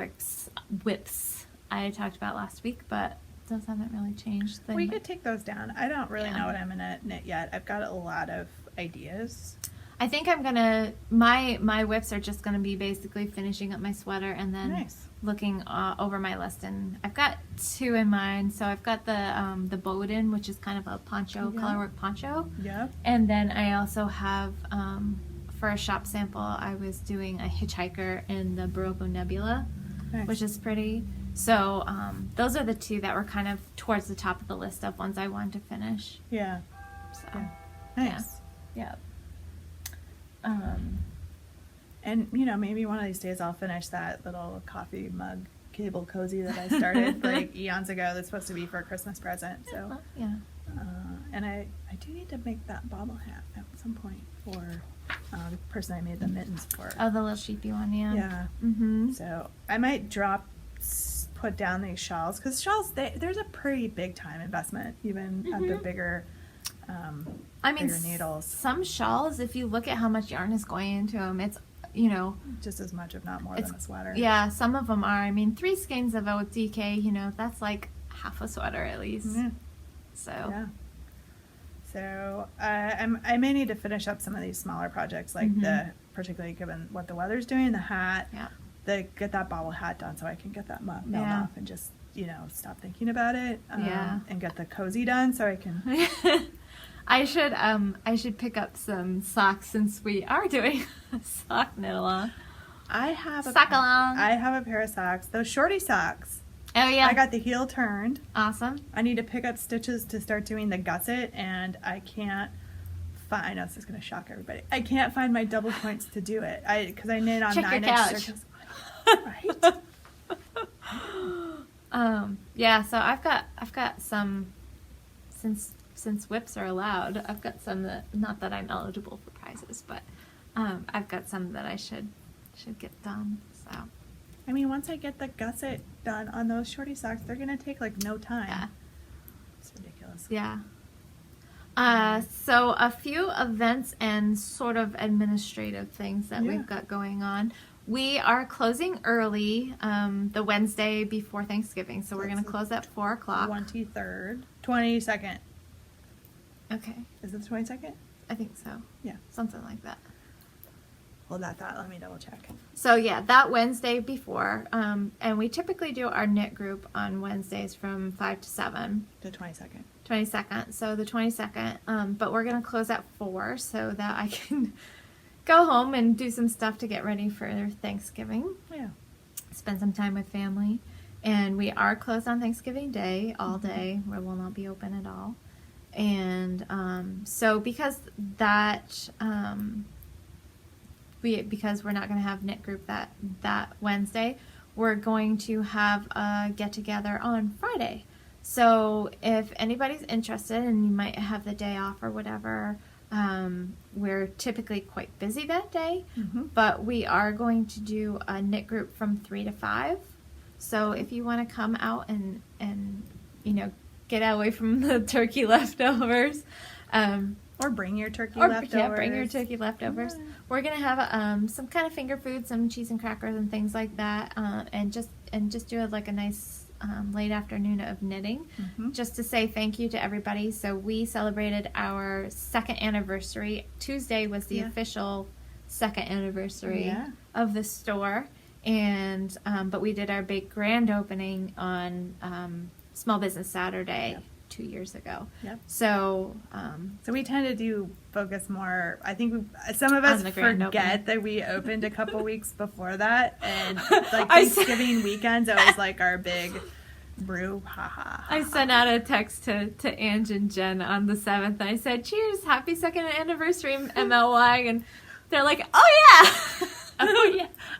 whips I talked about last week, but those haven't really changed. We could take those down. I don't really Yeah. know what I'm gonna knit yet. I've got a lot of ideas. I think I'm gonna my whips are just gonna be basically finishing up my sweater and then Nice. looking over my list, and I've got 2 in mind. So I've got the Bowden, which is kind of a poncho, Yeah. colorwork poncho, Yep. and then I also have for a shop sample I was doing a hitchhiker in the Barocco Nebula, Nice. which is pretty. So those are the 2 that were kind of towards the top of the list of ones I wanted to finish. Yeah. So Yeah. Nice. yeah. And maybe one of these days I'll finish that little coffee mug cable cozy that I started like eons ago. That's supposed to be for a Christmas present. So, Well, yeah. and I do need to make that bobble hat at some point for the person I made the mittens for. Oh, the little sheepy one, yeah. Yeah. Mm-hmm. So I might put down these shawls because shawls there's a pretty big time investment even at the bigger. I mean, bigger needles. some shawls, if you look at how much yarn is going into them, it's, Just as much, if not more, It's- than a sweater. yeah, some of them are. I mean, 3 skeins of ODK, that's like half a sweater at least. Yeah. So, Yeah. So I may need to finish up some of these smaller projects, like particularly given what the weather's doing, the hat, yeah. get that bobble hat done so I can get that mailed Yeah. off and just stop thinking about it. Yeah. And get the cozy done so I can. I should pick up some socks since we are doing a sock knit along. I have a Sock along. I have a pair of socks, those shorty socks. Oh yeah. I got the heel turned. Awesome. I need to pick up stitches to start doing the gusset, and I can't find. I know this is going to shock everybody. I can't find my double points to do it. Because I knit on Check your 9-inch couch. circles. Right. Yeah, so I've got some, since whips are allowed, I've got some that, not that I'm eligible for prizes, but I've got some that I should get done. So I mean, once I get the gusset done on those shorty socks, they're gonna take like no time. yeah. It's ridiculous. Yeah. So a few events and sort of administrative things that Yeah. we've got going on. We are closing early the Wednesday before Thanksgiving, so we're going to close at 4 o'clock. 23rd, 22nd. Okay, Is it the 22nd? I think so. Yeah. Something like that. Hold that thought. Let me double check. So yeah, that Wednesday before, and we typically do our knit group on Wednesdays from 5 to 7. The 22nd. 22nd, so the 22nd, but we're going to close at 4 so that I can go home and do some stuff to get ready for Thanksgiving, Yeah. spend some time with family. And we are closed on Thanksgiving Day all day, where we'll not be open at all. And so because that because we're not going to have knit group that Wednesday, we're going to have a get together on Friday. So if anybody's interested and you might have the day off or whatever, we're typically quite busy that day, but we are going to do a knit group from 3 to 5. So if you want to come out and get away from the turkey leftovers, Or bring your turkey or leftovers. yeah, bring your turkey leftovers. Yeah. We're gonna have some kind of finger food, some cheese and crackers and things like that, and just do like a nice late afternoon of knitting, just to say thank you to everybody. So we celebrated our 2nd anniversary. Tuesday was the official 2nd anniversary of the store, and but we did our big grand opening on Small Business Saturday 2 years ago. Yep. So So we tend to focus more. I think some of us On the grand forget that we opened a couple weeks before that, and like I said- Thanksgiving weekend's always like our big brew. Ha ha. I sent out a text to Ange and Jen on the 7th. I said, "Cheers, happy 2nd anniversary, MLY," and they're like, "Oh yeah."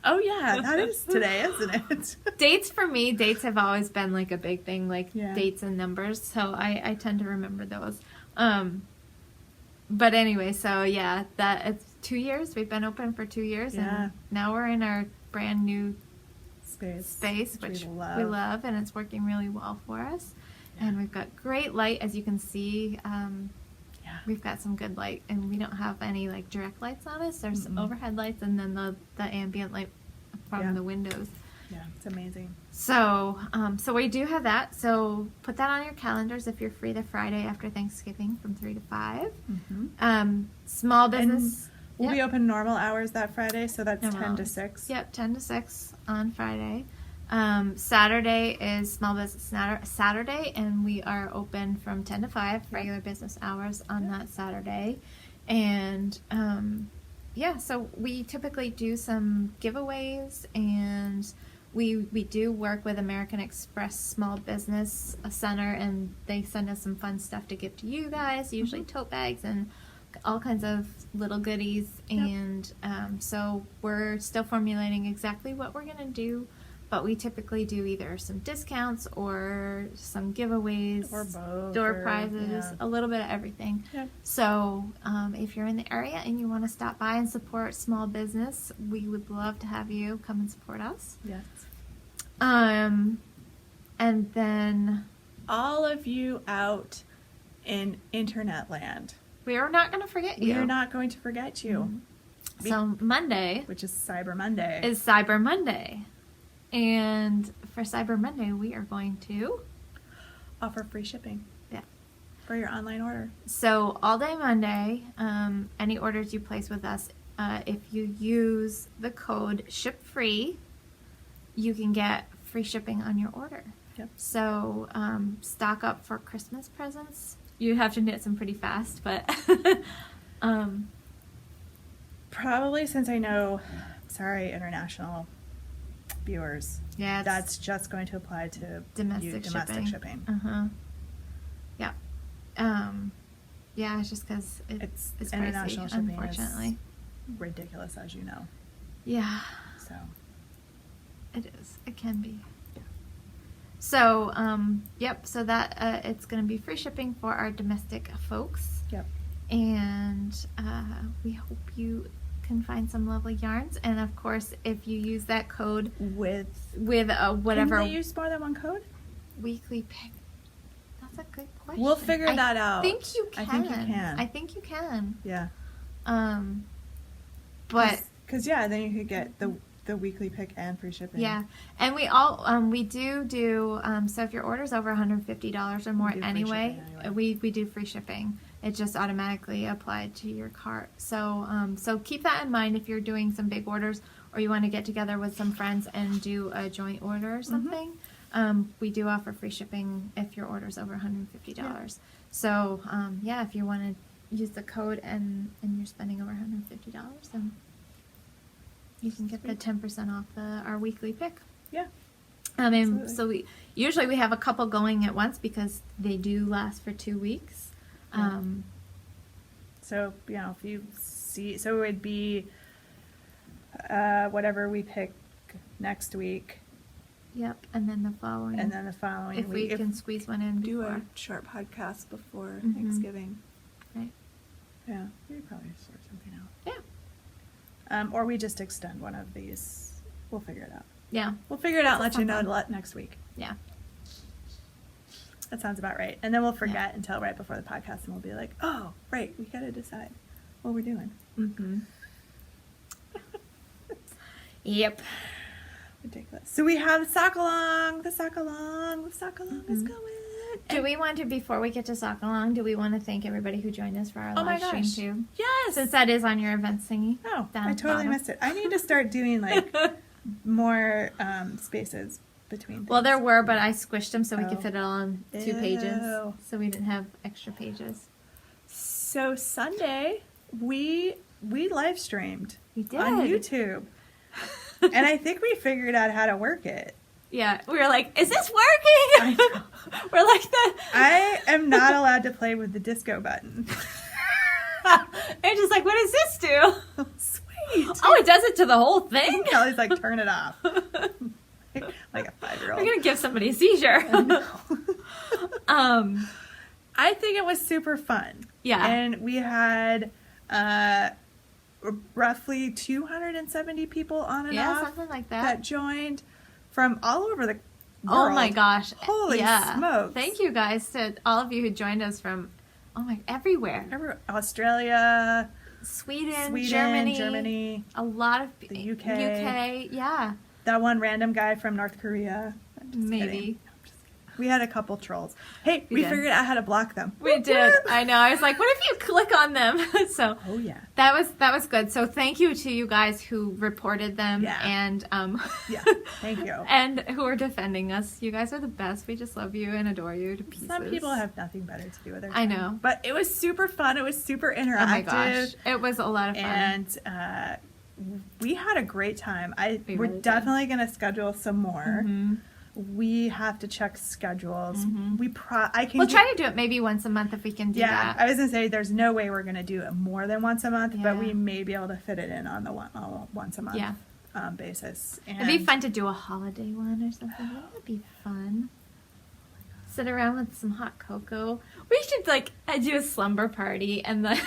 Oh yeah, that is today, isn't it? Dates for me, dates have always been like a big thing, like Yeah. dates and numbers. So I tend to remember those. But anyway, so yeah, that it's 2 years. We've been open for 2 years, Yeah. and now we're in our brand new Space, which we we love, and it's working really well for us. And we've got great light, as you can see. We've got some good light, and we don't have any like direct lights on us. There's overhead lights, and then the ambient light from Yeah. the windows. Yeah, it's amazing. So, so we do have that. So put that on your calendars if you're free the Friday after Thanksgiving from 3 to 5. Small business. We'll be open normal hours that Friday, so that's Normal 10 to hours. 6. Yep, 10 to 6 on Friday. Saturday is small business Saturday, and we are open from 10 to 5, regular business hours on that Saturday. And yeah, so we typically do some giveaways, and we do work with American Express Small Business Center, and they send us some fun stuff to give to you guys, usually tote bags and all kinds of little goodies. And so we're still formulating exactly what we're going to do, but we typically do either some discounts or some giveaways Or both. door prizes, a little bit of everything. So if you're in the area and you want to stop by and support small business, we would love to have you come and support us. Yes. And then All of you out in internet land, we are not going to forget you. we are not going to forget you. So Monday Which is Cyber Monday. is Cyber Monday. And for Cyber Monday, we are going to Offer free shipping. Yeah. For your online order. So all day Monday, any orders you place with us, if you use the code SHIPFREE, you can get free shipping on your order. Yep. So stock up for Christmas presents. You have to knit some pretty fast, but Probably since I know, sorry, international viewers, yeah, that's just going to apply to domestic shipping. Yeah. Yeah, it's just because it's international pricey, shipping unfortunately. is ridiculous, as you know. Yeah, So it is. It can be. So, yep. So that it's going to be free shipping for our domestic folks. Yep. And we hope you can find some lovely yarns. And of course, if you use that code with whatever can they use more than one code? weekly pick, that's a good question. We'll figure that out. I think you can. I think you can. I think you can. Yeah. But because then you could get the weekly pick and free shipping. yeah, and we do so if your order's over $150 or more We do free anyway, shipping we do free shipping. It's just automatically applied to your cart. So so keep that in mind if you're doing some big orders or you want to get together with some friends and do a joint order or something. We do offer free shipping if your order's over $150. Yeah. So yeah, if you want to use the code and you're spending over $150, then you can get the 10% off our weekly pick. Yeah. And so we have a couple going at once because they do last for 2 weeks. Yeah. So if you see, so it would be whatever we pick next week, Yep, and then the following. and then the following if we week. can squeeze one in do before. a short podcast before Mhm. Thanksgiving. Right. Yeah, we could probably sort something out. Yeah. Or we just extend one of these. We'll figure it out. Yeah. We'll figure it out and That's let you know fun. next week. Yeah. That sounds about right. And then we'll forget until right before the podcast, and we'll be like, "Oh, right, we gotta decide what we're doing." Mm-hmm. Yep. Ridiculous. So we have sock along. The sock along is going. Do we want to, before we get to Sock Along, do we want to thank everybody who joined us for our Oh my live stream gosh. too? Yes. Since that is on your event thingy. No, down I at the totally bottom. missed it. I need to start doing like more spaces between things. Well, there were, but I squished them so we Oh. could fit it all on 2 pages. Ew. So we didn't have extra pages. So Sunday, we live streamed We did. on YouTube. And I think we figured out how to work it. Yeah, we were like, is this working? We're like that. I am not allowed to play with the disco button. And just like, what does this do? Sweet. Oh, it does it to the whole thing? Kelly's like, turn it off. Like a 5-year-old. We're gonna give somebody a seizure. I think it was super fun. Yeah. And we had roughly 270 people on and Yeah, off something like that that. joined from all over the world. Oh my gosh. Holy yeah. smokes. Thank you guys to all of you who joined us from everywhere. Australia, Sweden, Sweden, Germany, Germany, a lot of the UK. yeah. that one random guy from North Korea. I'm just Maybe. kidding. We had a couple trolls. Hey, we did. figured out how to block them. We did. I know. I was like, what if you click on them? So Oh yeah. that was good. So thank you to you guys who reported them Yeah. and Yeah. Thank you. and who are defending us. You guys are the best. We just love you and adore you to pieces. Some people have nothing better to do with their I time. know. But it was super fun. It was super interactive. Oh my gosh. It was a lot of fun. And we had a great time. We We're really did. definitely going to schedule some more. Mhm. We have to check schedules. Mhm. We'll Try to do it maybe once a month if we can do Yeah, that. I was gonna say there's no way we're gonna do it more than once a month, but Yeah. we may be able to fit it in on the once a month Yeah. basis. And It'd be fun to do a holiday one or something. That would be fun. Sit around with some hot cocoa. We should do a slumber party and then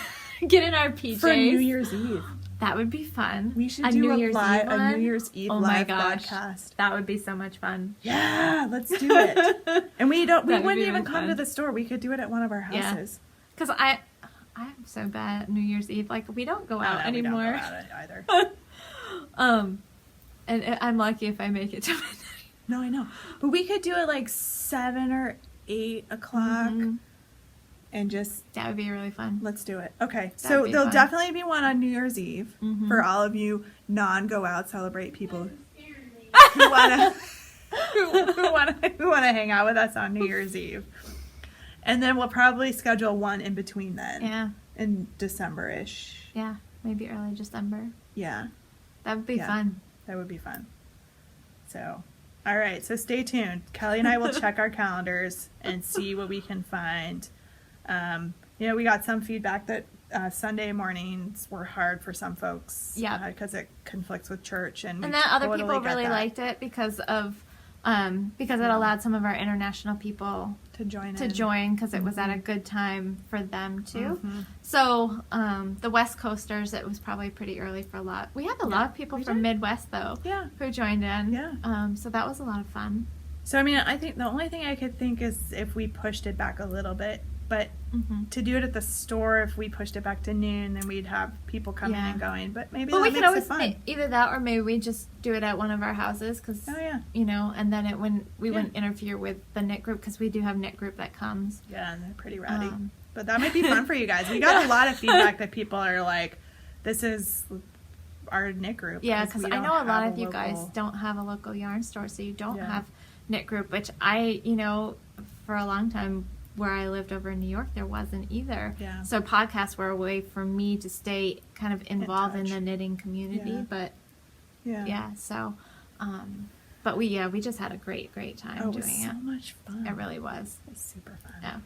get in our PJs. for New Year's Eve. That would be fun. We should do a New Year's Eve Oh my live gosh. broadcast. That would be so much fun. Yeah, let's do it. And we That would wouldn't be even really come to fun. the store. We could do it at one of our Yeah. houses. Because I'm so bad at New Year's Eve. We don't go out No, we don't go anymore. out either. And I'm lucky if I make it to midnight. No, I know. But we could do it 7 or 8 o'clock Mhm. and just That would be really fun. let's do it. Okay, That'd so be there'll fun. definitely be one on New Year's Eve Mhm. for all of you non-go out celebrate people who wanna who wanna hang out with us on New Year's Eve. And then we'll probably schedule one in between then. Yeah. In December-ish. Yeah. Maybe early December. Yeah, That would be Yeah. fun. that would be fun. So, all right, so stay tuned. Kelly and I will check our calendars and see what we can find. We got some feedback that Sunday mornings were hard for some folks. Yeah. Because it conflicts with church, and And we then other totally people get really that. liked it because it Yeah. allowed some of our international people to join to in. join because it was at a good time for them too. Mhm. So the West Coasters, it was probably pretty early for a lot. We had a lot of people we from did. Midwest though Yeah. who joined in. Yeah. So that was a lot of fun. So, I mean, I think the only thing I could think is if we pushed it back a little bit, but Mm-hmm. to do it at the store, if we pushed it back to noon, then we'd have people coming Yeah. and going. But maybe But that we makes could always it fun. either that or maybe we just do it at one of our houses because Oh, yeah. and then we Yeah. wouldn't interfere with the knit group because we do have knit group that comes. Yeah, and they're pretty rowdy. Um, But that might be fun for you guys. We got a lot of feedback that people are like, this is our knit group. Yeah, because we I don't know a lot have of you guys local- don't have a local yarn store, so you don't Yeah. have knit group, which for a long time where I lived over in New York, there wasn't either. Yeah. So podcasts were a way for me to stay kind of involved in touch. the knitting community, Yeah. but Yeah. so, but we just had a great time Oh, it was doing so it. much fun. It really was. It was super fun. Yeah.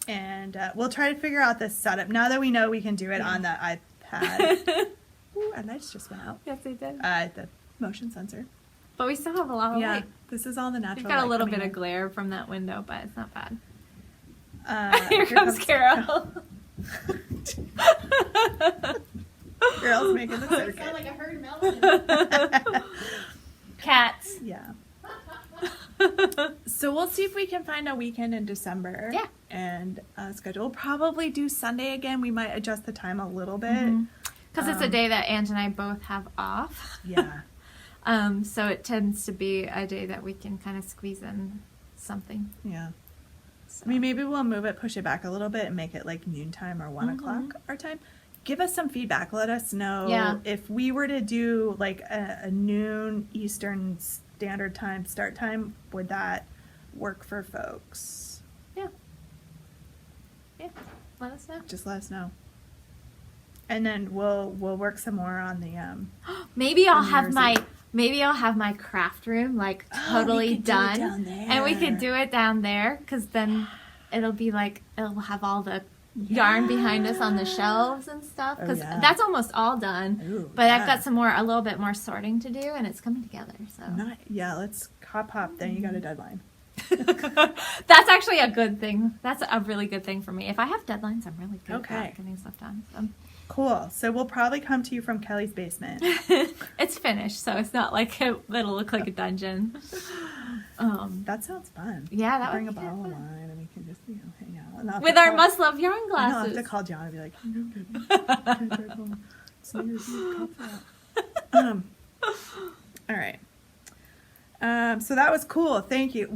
And we'll try to figure out this setup. Now that we know we can do it on the iPad. Ooh, our lights just went out. Yes, they did. The motion sensor. But we still have a lot of Yeah, light. this is all the natural We've got a light little coming bit of in. glare from that window, but it's not bad. Here Here comes Carol. Girls making the Sound circuit. like a herd melting. Cats. Yeah. So we'll see if we can find a weekend in December. Yeah. And schedule. We'll probably do Sunday again. We might adjust the time a little bit. Because it's a day that Ange and I both have off. Yeah. So it tends to be a day that we can kind of squeeze in something. Yeah. So. I mean, maybe we'll move it, push it back a little bit, and make it like noontime or 1 o'clock our time. Give us some feedback. Let us know Yeah. if we were to do like a noon Eastern Standard Time start time. Would that work for folks? Yeah. Let us know. Just let us know. And then we'll work some more on the Maybe I'll New have Year's my Eve. craft room like Oh, totally we could do it done, down there. and we could do it down there because then it'll have all the yarn behind us on the shelves and stuff Oh, because yeah. that's almost all done. Ooh, But I've yeah. got a little bit more sorting to do, and it's coming together. So Yeah, let's hop. Then you got a deadline. that's actually a good thing. That's a really good thing for me. If I have deadlines, I'm really good Okay. at getting stuff done. So. Cool. So we'll probably come to you from Kelly's basement. It's finished, so it's not like it'll look like a dungeon. That sounds fun. Yeah, that Bring would a be bottle of fun. wine and we can just hang out. And I'll have With to our call- must love yarn and I'll have glasses. to call John and be like, "Can you drive home? It's New Year's Eve, cops out." All right. So that was cool. Thank you.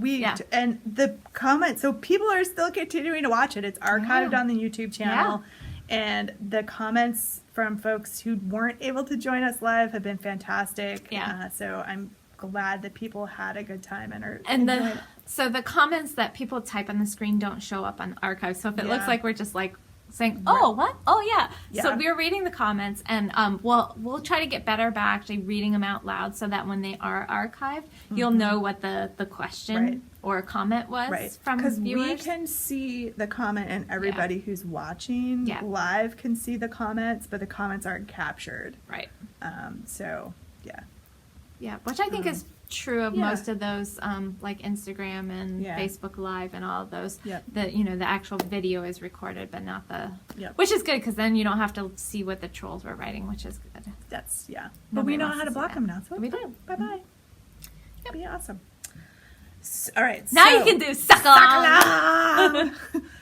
And the comments. So people are still continuing to watch it. It's archived on the YouTube channel, and the comments from folks who weren't able to join us live have been fantastic. Yeah. So I'm glad that people had a good time So the comments that people type on the screen don't show up on the archive. So if it looks like we're just like saying, "Oh, what? Oh, yeah." So we're reading the comments, and we'll try to get better about actually reading them out loud, so that when they are archived, you'll know what the question or comment was from viewers. Because we can see the comment, and everybody who's watching live can see the comments, but the comments aren't captured. Right. Yeah, which I think is true of most of those, like Instagram and Facebook Live and all of those. The actual video is recorded, but not the. Which is good, because then you don't have to see what the trolls were writing, which is good. But we know how to block them now, so we do. Bye. That'd be awesome. All right. Now you can do suck-along.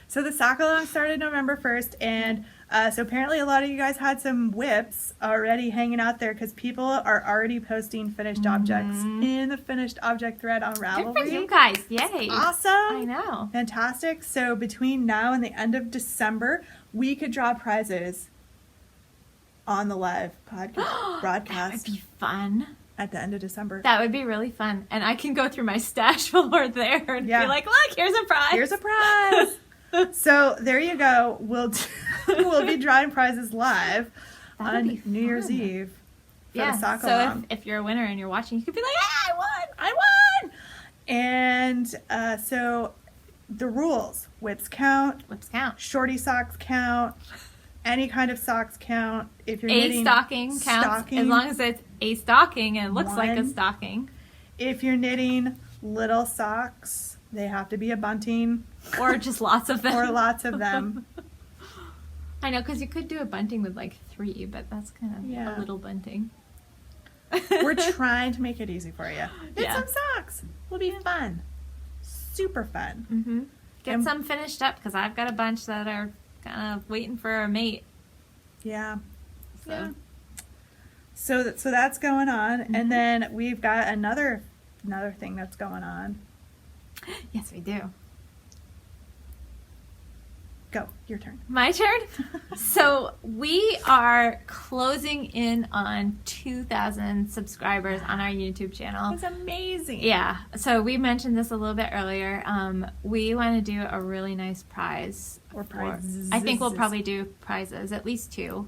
So the suck-along started November 1st, and so apparently a lot of you guys had some whips already hanging out there, because people are already posting finished objects in the finished object thread on Ravelry. Good for you guys. Yay. Awesome. I know. Fantastic. So between now and the end of December, we could draw prizes on the live podcast broadcast. That would be fun. At the end of December. That would be really fun. And I can go through my stash while we're there and be like, look, here's a prize. Here's a prize. So there you go. We'll be drawing prizes live on New Year's Eve for the sock along. So if you're a winner and you're watching, you could be like, hey, I won! And so the rules: whips count. Shorty socks count. Any kind of socks count. If you're knitting stocking counts, as long as it's a stocking and it looks like a stocking. If you're knitting little socks, they have to be a bunting. Or just lots of them. I know, because you could do a bunting with like 3, but that's kind of a little bunting. We're trying to make it easy for you. Knit some socks. Will be fun. Super fun. Mm-hmm. Get some finished up, because I've got a bunch that are kind of waiting for a mate. Yeah. So that's going on, and then we've got another thing that's going on. Yes, we do. Go, your turn. My turn? So we are closing in on 2,000 subscribers on our YouTube channel. That's amazing. Yeah. So we mentioned this a little bit earlier. We want to do a really nice prize. Or prizes. I think we'll probably do prizes, at least 2.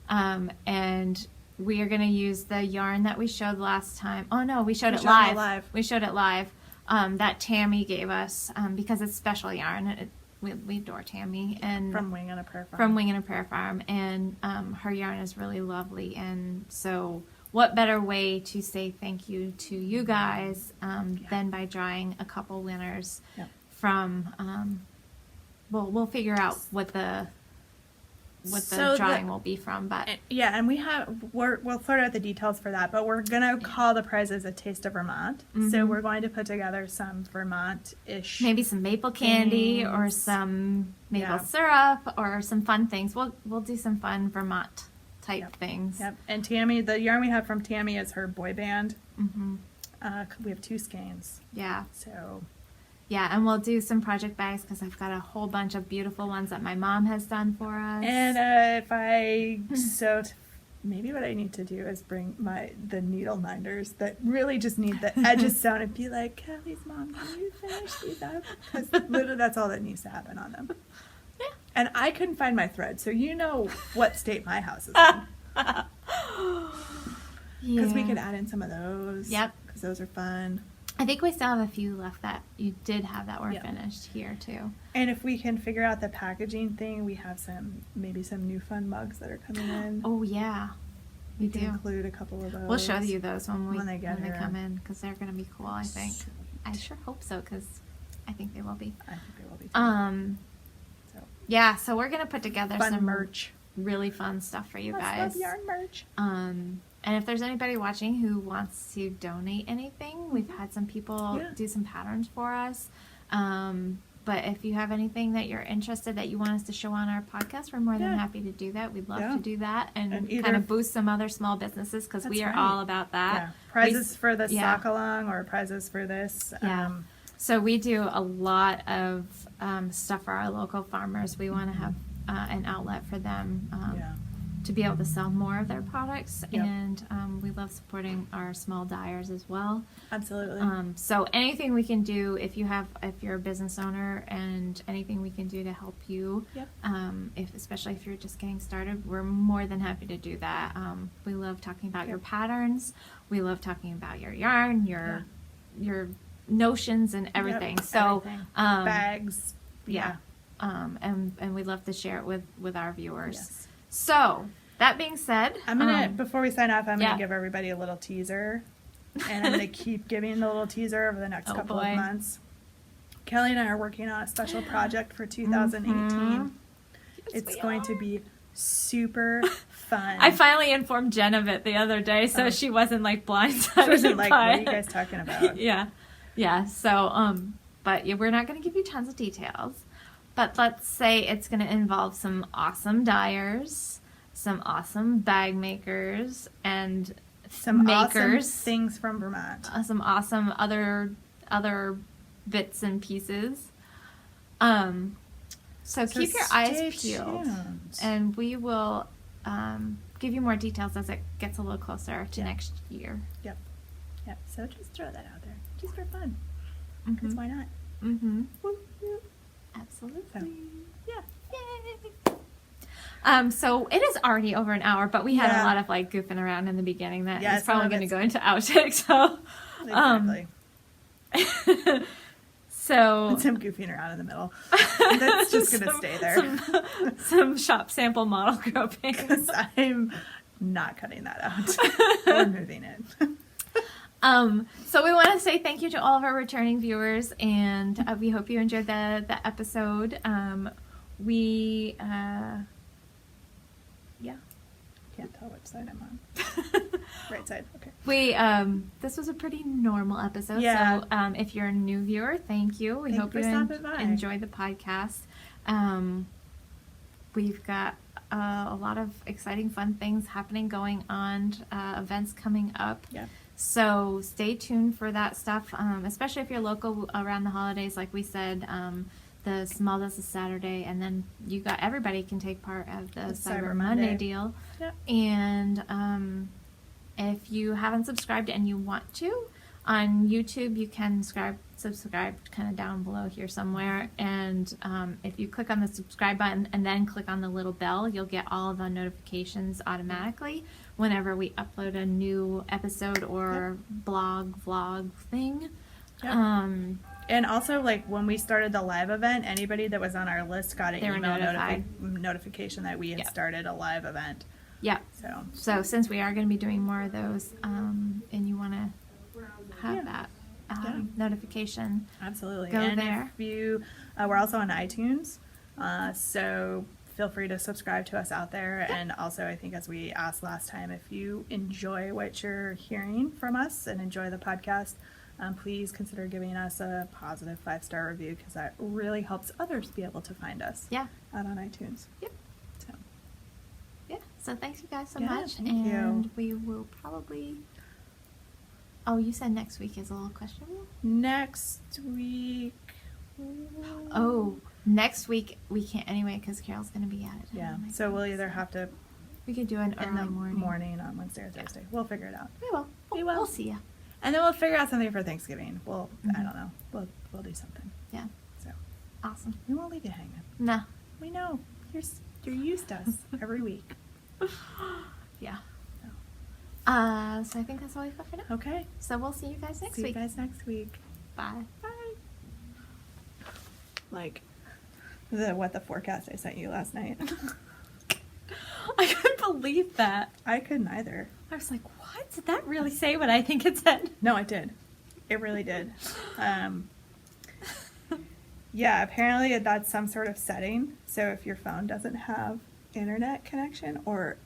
And we are going to use the yarn that we showed last time. Oh, no, we showed it live. We showed it live. That Tammy gave us, because it's special yarn. We adore Tammy, and from Wing and a Prayer Farm. And her yarn is really lovely. And so, what better way to say thank you to you guys than by drawing a couple winners from? We'll figure out what the drawing will be from, but and we'll sort out the details for that, but we're gonna call the prizes a Taste of Vermont. So we're going to put together some Vermont-ish, maybe some maple candy or some maple syrup or some fun things. We'll do some fun Vermont type things. And Tammy, the yarn we have from Tammy is her boy band. We have 2 skeins. And we'll do some project bags, because I've got a whole bunch of beautiful ones that my mom has done for us. And maybe what I need to do is bring the needle minders that really just need the edges sewn and be like, Kelly's mom, can you finish these up? Because literally that's all that needs to happen on them. And I couldn't find my thread, so you know what state my house is in. Because we could add in some of those. Because those are fun. I think we still have a few left that you did have that were finished here too. And if we can figure out the packaging thing, we have maybe some new fun mugs that are coming in. Oh yeah, we do include a couple of those. We'll show you those when they come in, because they're going to be cool. I think. I sure hope so, because I think they will be. I think they will be too. So we're going to put together some merch, really fun stuff for you guys. Love yarn merch. And if there's anybody watching who wants to donate anything, we've had some people do some patterns for us. But if you have anything that you're interested that you want us to show on our podcast, we're more than Yeah. happy to do that. We'd love Yeah. to do that and And either- kind of boost some other small businesses because we That's are right. all about that. Yeah. Prizes for the yeah. sock along or prizes for this. Yeah. So we do a lot of stuff for our local farmers. We want to have an outlet for them Yeah. to be able to sell more of their products, Yep. and we love supporting our small dyers as well. Absolutely. So anything we can do, if you're a business owner, and anything we can do to help you, Yep. especially if you're just getting started, we're more than happy to do that. We love talking about your patterns. We love talking about your yarn, your notions, and everything. Yep, So everything. um, Bags. yeah. And we'd love to share it with our viewers. Yes. So that being said, I'm gonna before we sign off, I'm yeah. gonna give everybody a little teaser, and I'm gonna keep giving the little teaser over the next Oh, couple boy. of months. Kelly and I are working on a special project for 2018. Mhm. Yes, It's we going are. to be super fun. I finally informed Jen of it the other day, so Oh. she wasn't like blindsided. She wasn't like, by what are you it. guys talking about? Yeah. So, but yeah, we're not going to give you tons of details. But let's say it's going to involve some awesome dyers, some awesome bag makers, and Some awesome makers, things from Vermont. some awesome other bits and pieces. So keep your eyes stay peeled, tuned. and we will give you more details as it gets a little closer to Yeah. next year. Yep. So just throw that out there, just for fun. Because why not? Mm-hmm. Whoop, whoop. Absolutely. So, yeah. Yay. So it is already over an hour, but we had Yeah. a lot of like goofing around in the beginning that Yeah, is some probably of going to it's- go into outtakes. So, Exactly. so Some goofing around in the middle. That's just going to stay there. Some shop sample model groping. Because I'm not cutting that out. We're moving it. So we want to say thank you to all of our returning viewers, and we hope you enjoyed the episode. Can't tell which side I'm on. Right side. Okay. This was a pretty normal episode. Yeah. So if you're a new viewer, thank you. We Thank hope you you for stopping by. enjoy the podcast. We've got a lot of exciting, fun things happening going on, events coming up. Yeah. So stay tuned for that stuff, especially if you're local around the holidays. Like we said, the Small Does is Saturday, and then everybody can take part of the Cyber Monday deal. Yep. And if you haven't subscribed and you want to, on YouTube you can subscribe kind of down below here somewhere. And if you click on the subscribe button and then click on the little bell, you'll get all of the notifications automatically whenever we upload a new episode or vlog thing. Yep. And also, like, when we started the live event, anybody that was on our list got an They were email notified. notification that we had Yep. started a live event. Yeah. So, So since we are going to be doing more of those, and you want to have Yeah. that Yeah. notification, absolutely. Go and there. if you, we're also on iTunes, so feel free to subscribe to us out there. And also, I think as we asked last time, if you enjoy what you're hearing from us and enjoy the podcast, please consider giving us a positive 5-star review, because that really helps others be able to find us yeah. out on iTunes. Yep. So, Yeah. So thanks you guys so Yeah, much. thank and you. we will probably. Oh, you said next week is a little questionable? next week. Oh, next week we can't anyway because Carol's going to be at it. Yeah. Oh my So we'll goodness. either have to We could do an in the early morning on Wednesday or Thursday. We'll figure it out. We will. We will. We'll see ya. And then we'll figure out something for Thanksgiving. I Mhm. don't know. We'll do something. Yeah. So Awesome. we won't leave you hanging. Nah. We know you're used to us every week. Yeah. So, So I think that's all we've got for now. okay. So we'll see you guys next See week. you guys next week. Bye. Bye. Like the forecast I sent you last night. I couldn't believe that. I couldn't either. I was like, what? Did that really say what I think it said? No, it did. It really did. Yeah, apparently that's some sort of setting. So if your phone doesn't have internet connection or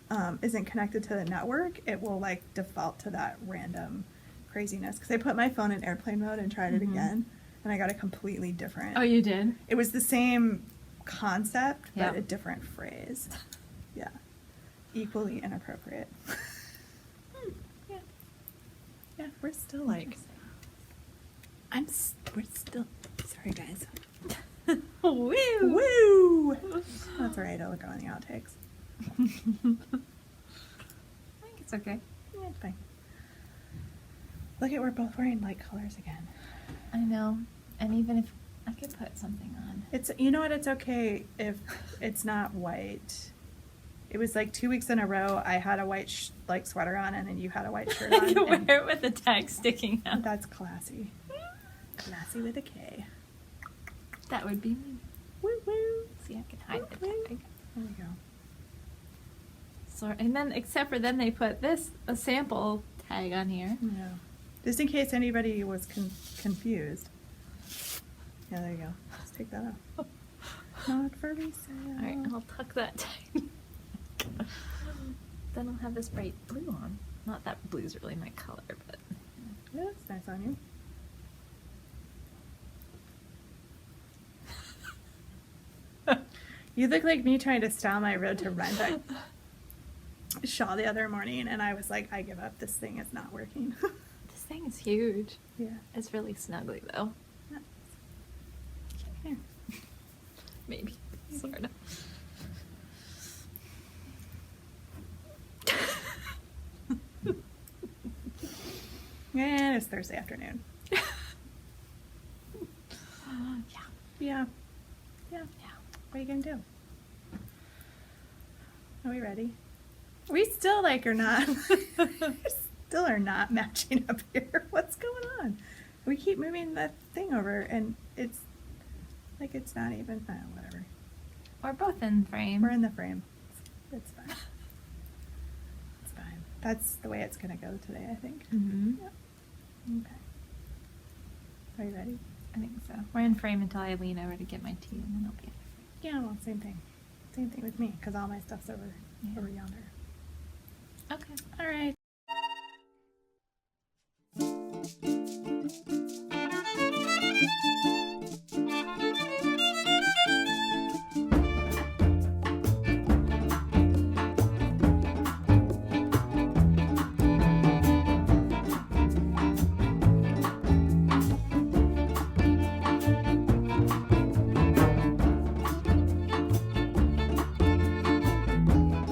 isn't connected to the network, it will like default to that random craziness. Because I put my phone in airplane mode and tried it Mhm. again, and I got a completely different. Oh, you did? It was the same concept, but Yeah. a different phrase. Yeah. Equally inappropriate. Yeah. Yeah, we're still like. We're still. Sorry, guys. Woo! Woo! That's alright, I'll go on the outtakes. I think it's okay. Yeah, it's fine. Look at, we're both wearing light colors again. I know. And even if I could put something on. It's, you know what, it's okay if it's not white. It was like 2 weeks in a row I had a white sweater on, and then you had a white shirt I on. could and wear it with the tag sticking out. that's classy. Classy with a K. That would be me. Woo woo. See, I can hide the Woo, woo. tag. There we go. So, and then, except for then they put a sample tag on here. Yeah. Just in case anybody was confused. Yeah, there you go. Just take that off. Not for resale. All right, I'll tuck that tag. Then I'll have this bright blue on. Not that blue's really my color, but Yeah, that's nice on you. You look like me trying to style my road to rent a shawl the other morning, and I was like, I give up. This thing is not working. this thing is huge. Yeah. It's really snuggly though. Yeah. Here. Maybe, sort of. And it's Thursday afternoon. Yeah. Yeah. Yeah. Yeah. What are you gonna do? Are we ready? We still like are not. Still are not matching up here. What's going on? We keep moving that thing over, and it's like it's not even. Whatever. We're both in frame. We're in the frame. It's fine. It's fine. That's the way it's gonna go today, I think. Mm-hmm. Yep. Okay. Are you ready? I think so. We're in frame until I lean over to get my tea, and then I'll be in Yeah, well, same thing. Same thing with me, because all my stuff's over Yeah. over yonder. frame. Okay. All right.